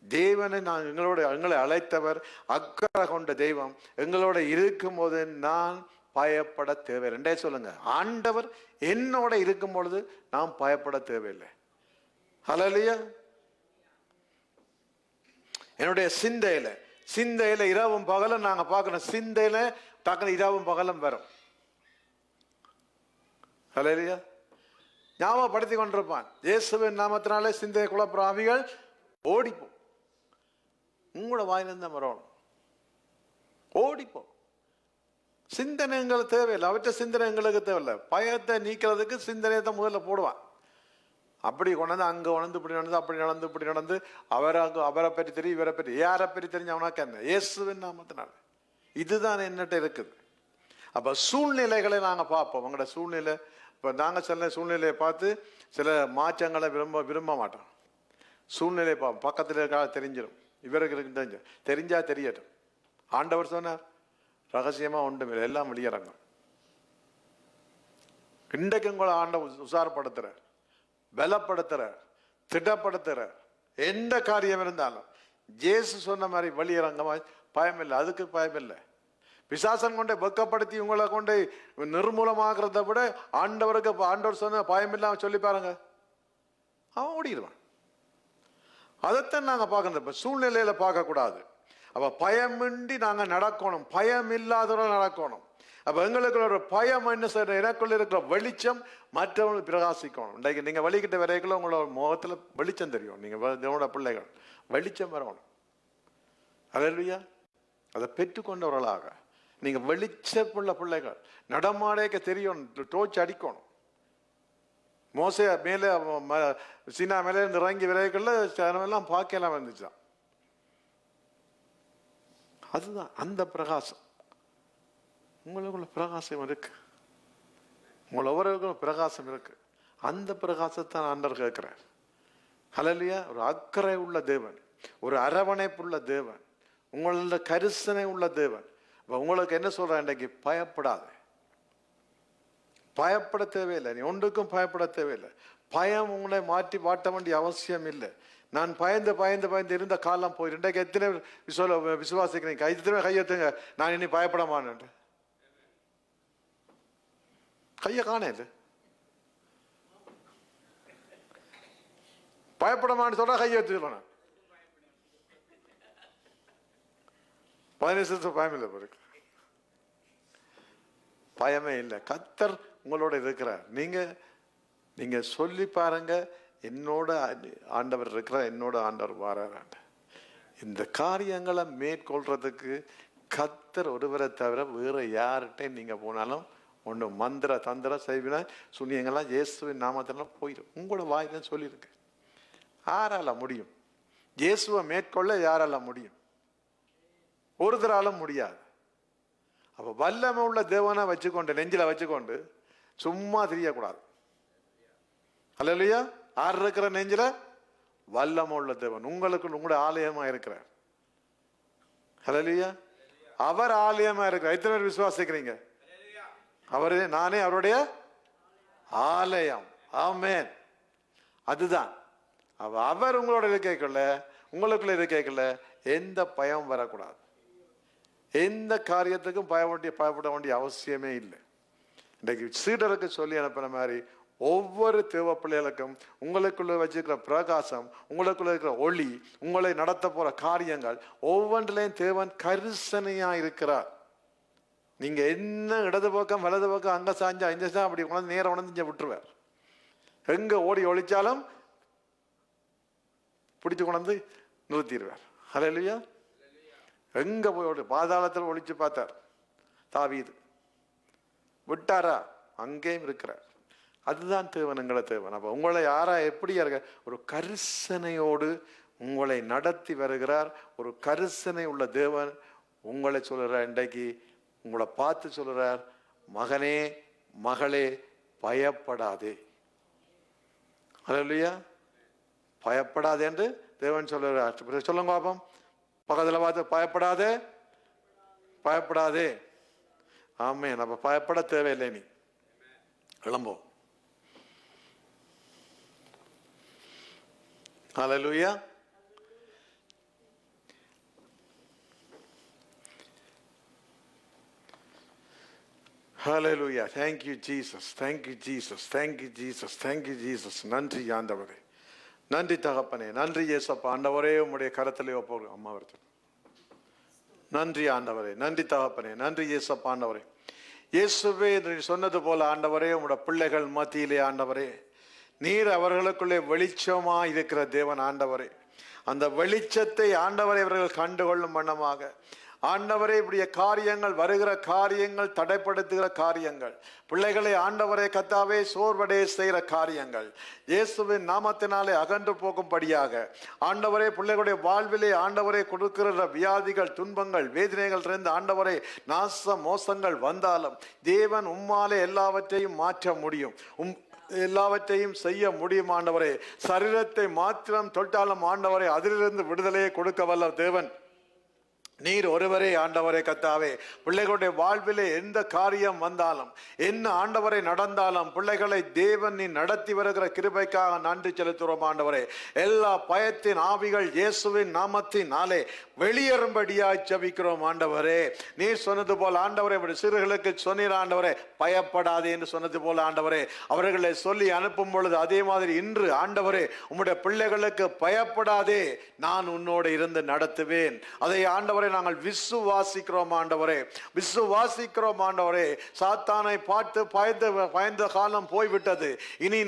தேவனை நான் எங்களை அழைத்தவர், அக்கறை கொண்ட தெய்வம் எங்களோட இருக்கும் போது நான் பயப்பட தேவை. ரெண்டே சொல்லுங்க, ஆண்டவர் என்னோட இருக்கும் பொழுது நாம் பயப்பட தேவையில்லை. ஹல்லேலூயா. என்னுடைய சிந்தையில இரவும் பகலும் நாங்க பார்க்கணும். சிந்தையில டக்குனு இரவும் பகலும் வரும். ஹல்லேலூயா. ஞாபகப்படுத்தி கொண்டிருப்பான். இயேசுவின் நாமத்தினாலே சிந்தையை குழப்புற ஆவிகள் ஓடிப்போம். உங்களோட வாயிலிருந்து வரணும், ஓடிப்போம். சிந்தனை எங்களுக்கு தேவையில்லை, அவற்ற சிந்தனை எங்களுக்கு தேவையில்லை. பயத்தை நீக்கிறதுக்கு சிந்தனையை தான் முதல்ல போடுவான். அப்படி கொண்டாந்து அங்கே உணர்ந்து இப்படி நடந்து, அப்படி நடந்து இப்படி நடந்து, அவரை பற்றி தெரியும், இவரை பற்றி, யாரை பற்றி தெரிஞ்சு அவனாக்க என்ன? இயேசுவின் நாமத்தினால. இதுதான் என்னட்ட இருக்குது. அப்போ சூழ்நிலைகளை நாங்கள் பார்ப்போம். உங்களோட சூழ்நிலை, இப்போ நாங்கள் சில சூழ்நிலையை பார்த்து சில மாற்றங்களை விரும்ப மாட்டோம். சூழ்நிலையை பார்ப்போம். பக்கத்தில் இருக்கா தெரிஞ்சிடும், இவருக்கு தெரிஞ்சா தெரியட்டும். ஆண்டவர் சொன்னார், ரகசியமா ஒன்றுமில்லை, எல்லாம் வெளியிறங்க. இன்றைக்கு உங்களை ஆண்டவர் உசாரப்படுத்துற, பலப்படுத்துற, திடப்படுத்துற. எந்த காரியம் இருந்தாலும் ஜேசு சொன்ன மாதிரி வெளியிறங்கமா, பயமில்லை. அதுக்கு பயமில்லை. பிசாசன் கொண்டே வெக்கப்படுத்தி உங்களை கொண்டு நிர்மூலமாகிறத விட ஆண்டவர் சொன்ன பயமில்லாம சொல்லி பாருங்க, அவன் ஓடிடுவான். அதைத்தான் நாங்கள் பார்க்கணும். இப்போ சூழ்நிலையில பார்க்கக்கூடாது. அப்போ பயமின்றி நாங்கள் நடக்கணும், பயம் இல்லாதவர்கள் நடக்கணும். அப்போ எங்களுக்கு ஒரு பயம் என்ன செய்யற, எனக்குள்ள இருக்கிற வெளிச்சம் மற்றவங்களுக்கு பிரகாசிக்கணும். இன்றைக்கு நீங்கள் வழிகிட்ட வரைக்குள்ள உங்களோட முகத்தில் வெளிச்சம் தெரியும். நீங்கள் என்னோட பிள்ளைகள் வெளிச்சம் வரணும். அல்லேலூயா. அதை பெற்றுக்கொண்டவர்களாக நீங்கள் வெளிச்சமுள்ள பிள்ளைகள் நடமாடைக்க தெரியும், டோச்சு அடிக்கணும். மோசே மேலே சீனா மேலே இருந்து இறங்கி விரைக்குள்ள எல்லாம் பார்க்கலாம் இருந்துச்சான். அதுதான் அந்த பிரகாசம். உங்களுக்குள்ள பிரகாசம் இருக்கு, உங்களை ஒவ்வொருவருக்கும் பிரகாசம் இருக்கு. அந்த பிரகாசத்தான் ஆண்டவர் கேட்கிறார். ஹல்லேலூயா. ஒரு அக்கறை உள்ள தேவன், ஒரு அரவணைப்புள்ள தேவன், உங்களோட கரிசனை உள்ள தேவன். உங்களுக்கு என்ன சொல்ற, இன்றைக்கு பயப்படாத. பயப்பட தேவையில்லை, நீ ஒன்றுக்கும் பயப்பட தேவையில்லை. பயம் உங்களை மாற்றி வாட்ட வேண்டிய அவசியம் இல்லை. நான் பயந்து இருந்த காலம் போய் இன்றைக்கு எத்தனை விசுவாசிக்கிறீங்க? எத்தனை கையெழுத்துங்க, நான் இனி பயப்படமான்னு. கைய காணல. பயப்படமான்னு சொல்ற கையெழுத்து 15 பயம் இல்லை பிறகு. பயமே இல்லை. கர்த்தர் உங்களோட இருக்கிறார். நீங்க சொல்லி பாருங்க, என்னோட ஆண்டவர் இருக்கிற, என்னோட ஆண்டவர் வாரார். இந்த காரியங்களை மேற்கொள்றதுக்கு கர்த்தர் ஒருவரை தவிர வேற யார்கிட்ட நீங்க போனாலும் ஒன்று மந்திர தந்திர செய்வின சுனியங்கள்லாம் இயேசுவின் நாமத்தினால போயிடும். உங்களோட வாய்தான் சொல்லியிருக்கு. யாரால முடியும்? இயேசுவை மேற்கொள்ள யாரால முடியும்? ஒருத்தரால முடியாது. அப்ப வல்லமை உள்ள தேவனை வச்சுக்கொண்டு நெஞ்சில வச்சுக்கொண்டு சும்மா தெரியக்கூடாது. அல்லேலூயா. யார் இருக்கிற நெஞ்சில? வல்லமை உள்ள தேவன் உங்களுக்கு உங்களுடைய ஆலயமா இருக்கிறார். அல்லேலூயா. அவர் ஆலயமா இருக்கிறார். எத்தனை பேர் விசுவாசிக்கிறீங்க? அவரே, நானே அவருடைய ஆலயம். ஆமென். அதுதான். அவர் உங்களோட இருக்கைக்குள்ள, உங்களுக்குள்ள இருக்கைக்குள்ள எந்த பயம் வரக்கூடாது. எந்த காரியத்துக்கும் பயப்பட வேண்டிய அவசியமே இல்லை. இன்றைக்கு சீடருக்கு சொல்லி அனுப்பின மாதிரி ஒவ்வொரு தேவ பிள்ளைகளுக்கும் உங்களுக்குள்ள வச்சிருக்கிற பிரகாசம், உங்களுக்குள்ள இருக்கிற ஒளி, உங்களை நடத்த போற காரியங்கள் ஒவ்வொன்றிலையும் தேவன் கரிசனையா இருக்கிறார். நீங்க என்ன இடது பக்கம் வலது பக்கம் அங்க சாஞ்சா இந்த சா அப்படி உணர்ந்து நேரம் உணர்ந்து விட்டுருவார். எங்க ஓடி ஒழிச்சாலும் பிடிச்சு கொண்டு நிறுத்திடுவார். ஹல்லேலூயா. எங்க போய் ஓடி பாதாளத்தில் ஒழிச்சு பார்த்தார் தாவீது, விட்டாரா? அங்கேயும் இருக்கிறார். அதுதான் தேவன், எங்களை தேவன். அப்ப உங்களை யாரா எப்படியா இருக்க? ஒரு கரிசனையோடு உங்களை நடத்தி வருகிறார். ஒரு கரிசனை உள்ள தேவன் உங்களை சொல்றார். இன்றைக்கு உங்களை பார்த்து சொல்றார், மகனே மகளே பயப்படாதே. அல்லேலூயா. பயப்படாதே என்று தேவன் சொல்றார். சொல்லுங்க பாப்போம், பக்கத்துல பார்த்து, பயப்படாதே பயப்படாதே. ஆமென். அப்ப பயப்பட தேவையில்லை. நீ கிளம்போ. ஹல்லேலூயா. ஹல்லேலூயா. Thank you Jesus. Thank you Jesus. Thank you Jesus. Thank you Jesus. நன்றி ஆண்டவரே, நன்றி தகப்பனே, நன்றி இயேசப்பா. ஆண்டவரே உம்முடைய கரத்திலே ஒப்புகிறோம். அம்மா வருது. நன்றி ஆண்டவரே, நன்றி தகப்பனே, நன்றி இயேசப்பா. ஆண்டவரே இயேசுவே சொன்னது போல ஆண்டவரே உம்முடைய பிள்ளைகள் மத்தியிலே ஆண்டவரே நீர் அவர்களுக்குள்ளே வெளிச்சமா இருக்கிற தேவன் ஆண்டவரே. அந்த வெளிச்சத்தை ஆண்டவரை அவர்கள் கண்டுகொள்ளும் வண்ணமாக ஆண்டவரே இப்படிய காரியங்கள், வருகிற காரியங்கள், தடைப்படுத்துகிற காரியங்கள், பிள்ளைகளை ஆண்டவரே கத்தாவே சோர்வடைய செய்கிற காரியங்கள் இயேசுவின் நாமத்தினாலே அகன்று போகும்படியாக ஆண்டவரே பிள்ளைகளுடைய வாழ்விலே ஆண்டவரே கொடுக்கிற வியாதிகள், துன்பங்கள், வேதனைகள் இருந்து ஆண்டவரே நாச மோசங்கள் வந்தாலும் தேவன் உம்மாலே எல்லாவற்றையும் மாற்ற முடியும். எல்லாவற்றையும் செய்ய முடியும் ஆண்டவரே. சரீரத்தை மாத்திரம் தொட்டாலும் ஆண்டவரே அதிலிருந்து விடுதலையை கொடுக்க வல்ல தேவன் நீர் ஒருவரே ஆண்டவரே கத்தாவே. பிள்ளைகளுடைய வாழ்விலே எந்த காரியம் வந்தாலும், என்ன ஆண்டவரை நடந்தாலும் பிள்ளைகளை தேவன் நீ நடத்தி வருகிற கிருபைக்காக நன்றி செலுத்துகிறோம் ஆண்டவரே. எல்லா பயத்தின் ஆவிகள் இயேசுவின் நாமத்தினாலே வெளியேறும்படியாய் ஜெபிக்கிறோம் ஆண்டவரே. நீர் சொன்னது போல் ஆண்டவரே சிறுகளுக்கு சொன்னீர் ஆண்டவரே, பயப்படாதே என்று சொன்னது போல ஆண்டவரே அவர்களை சொல்லி அனுப்பும் பொழுது அதே மாதிரி இன்று ஆண்டவரே உம்முடைய பிள்ளைகளுக்கு பயப்படாதே, நான் உன்னோடு இருந்து நடத்துவேன். அதை ஆண்டவரே நாங்கள் விசுவாசிக்கிறோம் ஆண்டவரே, விசுவாசிக்கிறோம் ஆண்டவரே. சாத்தானை பார்த்து பயந்த காலம் போய்விட்டது. இனி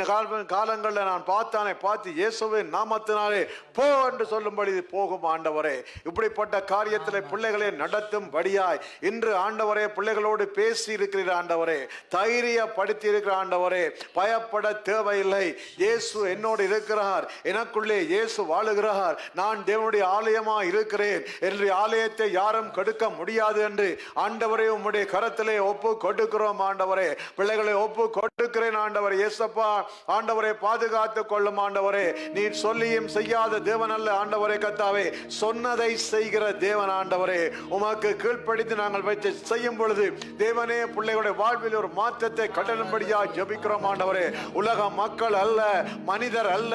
காலங்களில் நான் பார்த்து இயேசுவின் நாமத்தினாலே போ என்று சொல்லும்படி போகும் ஆண்டவரே. இப்படிப்பட்ட காரியத்தில் பிள்ளைகளை நடத்தும் படியாய் இன்று ஆண்டவரே பிள்ளைகளோடு பேசி இருக்கிற ஆண்டவரே, தைரியப்படுத்தி இருக்கிற ஆண்டவரே. பயப்பட தேவையில்லை, இயேசு என்னோடு இருக்கிறார், எனக்குள்ளே இயேசு வாழுகிறார், நான் தேவனுடைய ஆலயமா இருக்கிறேன் என்று ஆலயத்தை யாரும் கெடுக்க முடியாது என்று ஆண்டவரே உம்முடைய கரத்திலே ஒப்பு கொடுக்கிறோம் ஆண்டவரே. பிள்ளைகளை ஒப்பு கொடுக்கிறேன் ஆண்டவரே. இயேசப்பா ஆண்டவரே பாதுகாத்துக் கொள்ளும் ஆண்டவரே. நீ சொல்லியும் செய்யாத தேவன் அல்ல ஆண்டவரே கத்தாவே, சொன்னதை செய்கிற தேவன் ஆண்டவரே. உமக்கு கீழ்ப்படித்து நாங்கள் வச்சு செய்யும் பொழுது தேவனே பிள்ளைகளுடைய வாழ்வில் ஒரு மாற்றத்தை கட்டணும்படியா ஜெபிக்கிறோம் ஆண்டவரே. உலக மக்கள் அல்ல, மனிதர் அல்ல,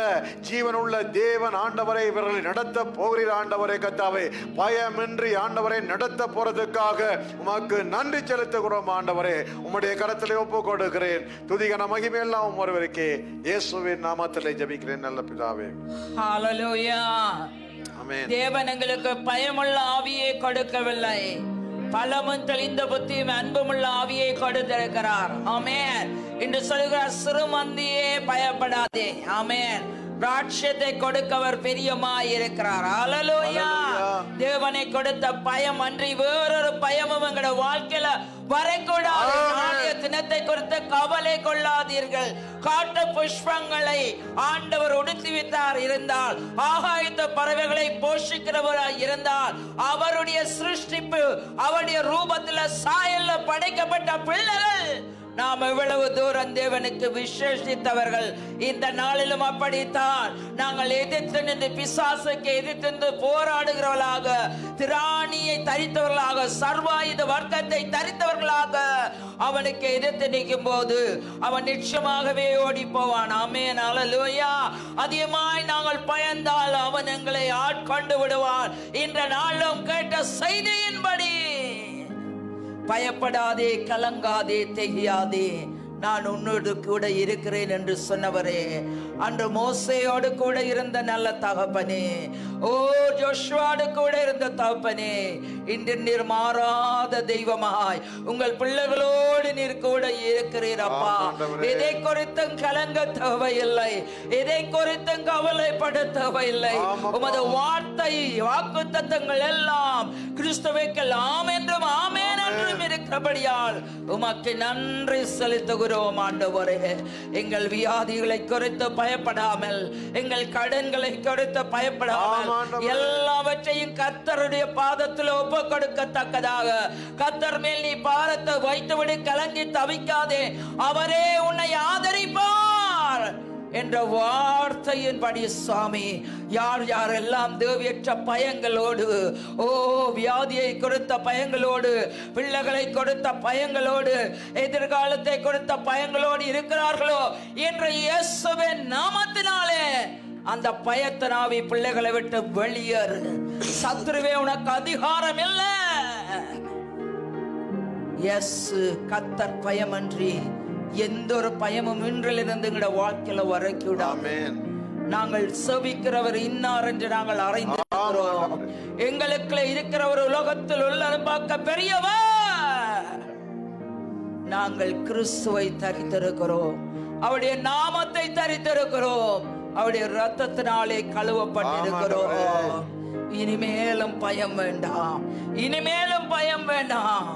ஜீவனுள்ள தேவன் ஆண்டவரை இவர்களை நடத்த போகிறீர் ஆண்டவரே கத்தாவே. பயமின்றி ஆண்டவரை நடத்த போறதுக்காக உமக்கு நன்றி செலுத்துகிறோம் ஆண்டவரே. உம்முடைய கரத்திலே ஒப்பு கொடுக்கிறேன். துதிகன மகிமை எல்லாம் ஒருவருக்கே இயேசுவின் நாமத்திலே ஜெபிக்கிறேன் நல்ல பிதாவே. ஹல்லேலூயா. ஆமென். தேவன் எங்களுக்கு பயமுள்ள ஆவியை கொடுக்கவில்லை, பலமும் தெளிந்த புத்தியும் அன்புமுள்ள ஆவியை கொடுத்திருக்கிறார். ஆமென். என்று சொல்கிறார், சிறுமந்தியே பயப்படாதே. ஆமென். ராட்சியத்தை கொடுக்கவர் பெரியமாய் இருக்கிறார். ஹல்லேலூயா. தேவனை கொடுத்த பயம் அன்றி வேறொரு பயமும் எங்களோட வாழ்க்கையில வரக்கூடாது. நாளைய தினத்தை குறித்து கவலை கொள்ளாதீர்கள். காட்டு புஷ்பங்களை ஆண்டவர் உடுத்தி வைத்தார் இருந்தால், ஆகாயத்து பறவைகளை போஷிக்கிறவராய் இருந்தால், அவருடைய சிருஷ்டிப்பு அவருடைய ரூபத்துல சாயல்ல படைக்கப்பட்ட பிள்ளைகள் நாம் எவ்வளவு தூரம் தேவனுக்கு விசேஷித்தவர்கள். இந்த நாளிலும் அப்படித்தான் நாங்கள் எதிர்த்து நின்று பிசாசுக்கு எதிர்த்து போராடுகிறவர்களாக, திராணியை தரித்தவர்களாக, சர்வாயுத வர்க்கத்தை தரித்தவர்களாக அவனுக்கு எதிர்த்து நிற்கும் போது அவன் நிச்சயமாகவே ஓடி போவான். ஆமென். ஹல்லேலூயா. அதிகமாய் நாங்கள் பயந்தால் அவன் எங்களை ஆட்கொண்டு விடுவான். இந்த நாளும் கேட்ட செய்தியின்படி பயப்படாதே, கலங்காதே, திகையாதே, நான் உன்னோடு கூட இருக்கிறேன் என்று சொன்னவரே, அன்று மோசேயோடு கூட இருந்த நல்ல தகப்பனே, ஓ ஜோஷுவோடு கூட இருந்த தகப்பனே, இன்று நீர் மாறாத தெய்வமாய் உங்கள் பிள்ளைகளோடு நீர் கூட இருக்கிறீர் அப்பா. எதை குறித்தும் கலங்க தேவையில்லை, எதை குறித்தும் கவலைப்பட தேவையில்லை. உமது வார்த்தை வாக்குத்தத்தங்கள் எல்லாம் கிறிஸ்துவுக்கு ஆம் என்றும் ஆமென் என்றும் இருக்கிறபடியால் உமக்கு நன்றி செலுத்துகிறோம். ஆண்டவரே, எங்கள் வியாதிகளை குறித்து பயப்படாமல், எங்கள் கடன்களை குறித்து பயப்படாமல், எல்லாவற்றையும் கர்த்தருடைய பாதத்தில் ஒப்பு கொடுக்கத்தக்கதாக கர்த்தர் மேல் நீ பாரத்தை வைத்துவிடு, கலங்கி தவிக்காதே, அவரே உன்னை ஆதரிப்பார் என்ற வார்த்தையின்படி சுவாமி, யார் யாரெல்லாம் தேவையற்ற பயங்களோடு, ஓ வியாதியை கொடுத்த பயங்களோடு, பிள்ளைகளை கொடுத்த பயங்களோடு, எதிர்காலத்தை கொடுத்த பயங்களோடு இருக்கிறார்களோ என்று இயேசுவின் நாமத்தினாலே அந்த பயத்தினாவி பிள்ளைகளை விட்டு வெளியேறு. சத்துருவே, உனக்கு அதிகாரம் இல்லை. கர்த்தர் பயமன்றி எந்த ஒரு பயமும் இன்றிலிருந்து எங்களோட வாழ்க்கையில வரக்கூடாது. நாங்கள் செபிக்கிறவர் இன்னார் என்று நாங்கள் அறிந்திருக்கிறோம். எங்களுக்குள்ள இருக்கிறவர் உலகத்தில் உள்ள பார்க்க பெரியவர். நாங்கள் கிறிஸ்துவை தரித்திருக்கிறோம், அவருடைய நாமத்தை தரித்திருக்கிறோம், அவருடைய ரத்தத்தினாலே கழுவப்பட்டிருக்கிறோம். இனிமேலும் பயம் வேண்டாம், இனிமேலும் பயம் வேண்டாம்.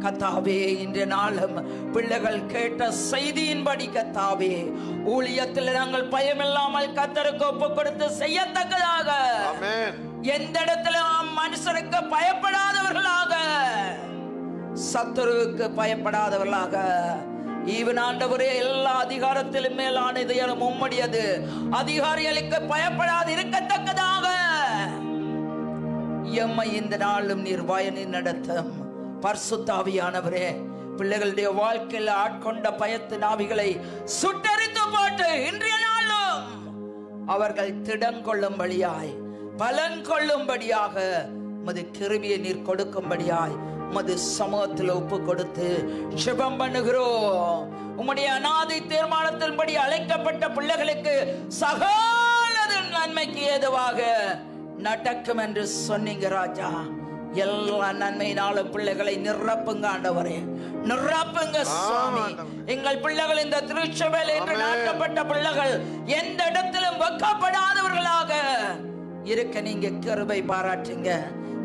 கத்தாவே, இன்றைய நாளும் பிள்ளைகள் கேட்ட செய்தியின்படி கத்தாவே, ஊழியத்தில் நாங்கள் பயமில்லாமல் கர்த்தருக்கு ஒப்பு கொடுத்து செய்யத்தக்கதாக, எந்த இடத்துல மனுஷனுக்கு பயப்படாதவர்களாக, சத்துருவுக்கு பயப்படாதவர்களாக, ஈவன் ஆண்டவரே எல்லா அதிகாரத்திலும் மேலான இதயம் உம்முடையது, அதிகாரிகளுக்கு பயப்படாது இருக்கத்தக்கதாக எம்மை இந்த நாளும் நீர் வயனி நடத்தும். பரிசுத்த ஆவியானவரே, பிள்ளைகளுடைய வாழ்க்கையில் ஆட்கொண்ட பயத்தின் ஆவிகளை சுட்டரித்து போட்டு இன்றைய நாளும் அவர்கள் திடன் கொள்ளும்படியாய், பலன் கொள்ளும்படியாக மது கிருபியை நீர் கொடுக்கும்படியாய் மது சமூகத்தில் ஒப்பு கொடுத்து ஜெபம் பண்ணுகிறோம். உம்முடைய அநாதி தீர்மானத்தின்படி அழைக்கப்பட்ட பிள்ளைகளுக்கு சகலது நன்மைக்கு ஏதுவாக நடக்கும் என்று சொன்னீங்க ராஜா. எல்லா நன்மையினாலும் பிள்ளைகளை நிரப்புங்க ஆண்டவரே, நிரப்புங்க சுவாமி. எங்கள் பிள்ளைகள் இந்த திருச்சபையில் என்று நாட்டப்பட்ட பிள்ளைகள் எந்த இடத்திலும் வெட்கப்படாதவர்களாக இருக்க நீங்க கிருபை பாராட்டுங்க.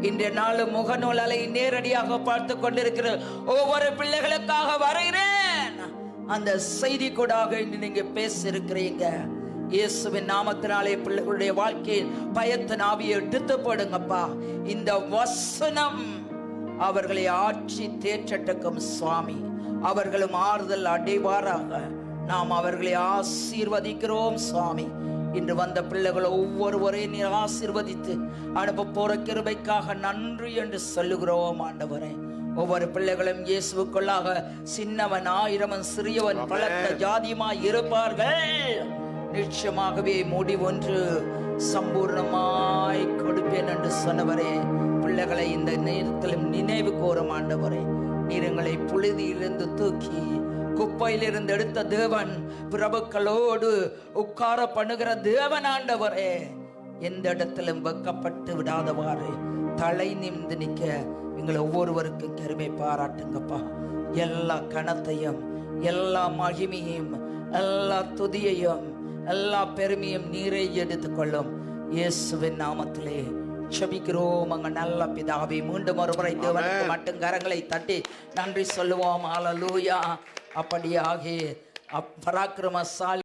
இன்றைய நாள் முகநூல் அலை நேரடியாக பார்த்து கொண்டிருக்கிற ஒவ்வொரு பிள்ளைகளுக்காக வருகிறேன். அந்த செய்தி கூடாக இன்று நீங்க பேசியிருக்கிறீங்க. இயேசுவின் நாமத்தினாலே பிள்ளைகளுடைய வாழ்க்கையில் பயத்தின் ஆவியை எடுத்து போடுங்கப்பா. இந்த வசனம் அவர்களை ஆட்சி தேற்றட்டும் சுவாமி. அவர்களும் ஆறுதல் அடைவாராக. நாம் அவர்களை ஆசீர்வதிக்கிறோம் சுவாமி. இன்று வந்த பிள்ளைகளை ஒவ்வொருவரையும் நீர் ஆசீர்வதித்து அனுப்ப போற கிருபைக்காக நன்றி என்று சொல்லுகிறோம் ஆண்டவரே. ஒவ்வொரு பிள்ளைகளும் இயேசுவுக்குள்ளாக சின்னவன் ஆயிரவன் சிறியவன் பலத்த ஜாதியுமாய் இருப்பார்கள். நிச்சயமாகவே முடிவொன்று சம்பூர்ணமாய் கொடுப்பேன் என்று சொன்னவரே, பிள்ளைகளை இந்த நேரத்திலும் நினைவு கோரும் ஆண்டவரே. நீர் எங்களை புழுதியிலிருந்து தூக்கி குப்பையிலிருந்து எடுத்த தேவன், பிரபுக்களோடு உட்கார பண்ணுகிற தேவன் ஆண்டவரே. எந்த இடத்திலும் வெக்கப்பட்டு விடாதவாறு தலை நிமிர்ந்து நிற்க எங்களை ஒவ்வொருவருக்கும் கருமை பாராட்டுங்கப்பா. எல்லா கணத்தையும், எல்லா மகிமையும், எல்லா துதியையும், எல்லா பெருமையும் நீரை எடுத்துக்கொள்ளும். இயேசுவின் நாமத்திலே செபிக்கிறோம் அங்க நல்ல பிதாவே. மீண்டும் ஒருமுறை தேவனுக்கு மட்டும் கரங்களை தட்டி நன்றி சொல்லுவோம். ஹல்லேலூயா. அப்படியாக பராக்கிரமசாலி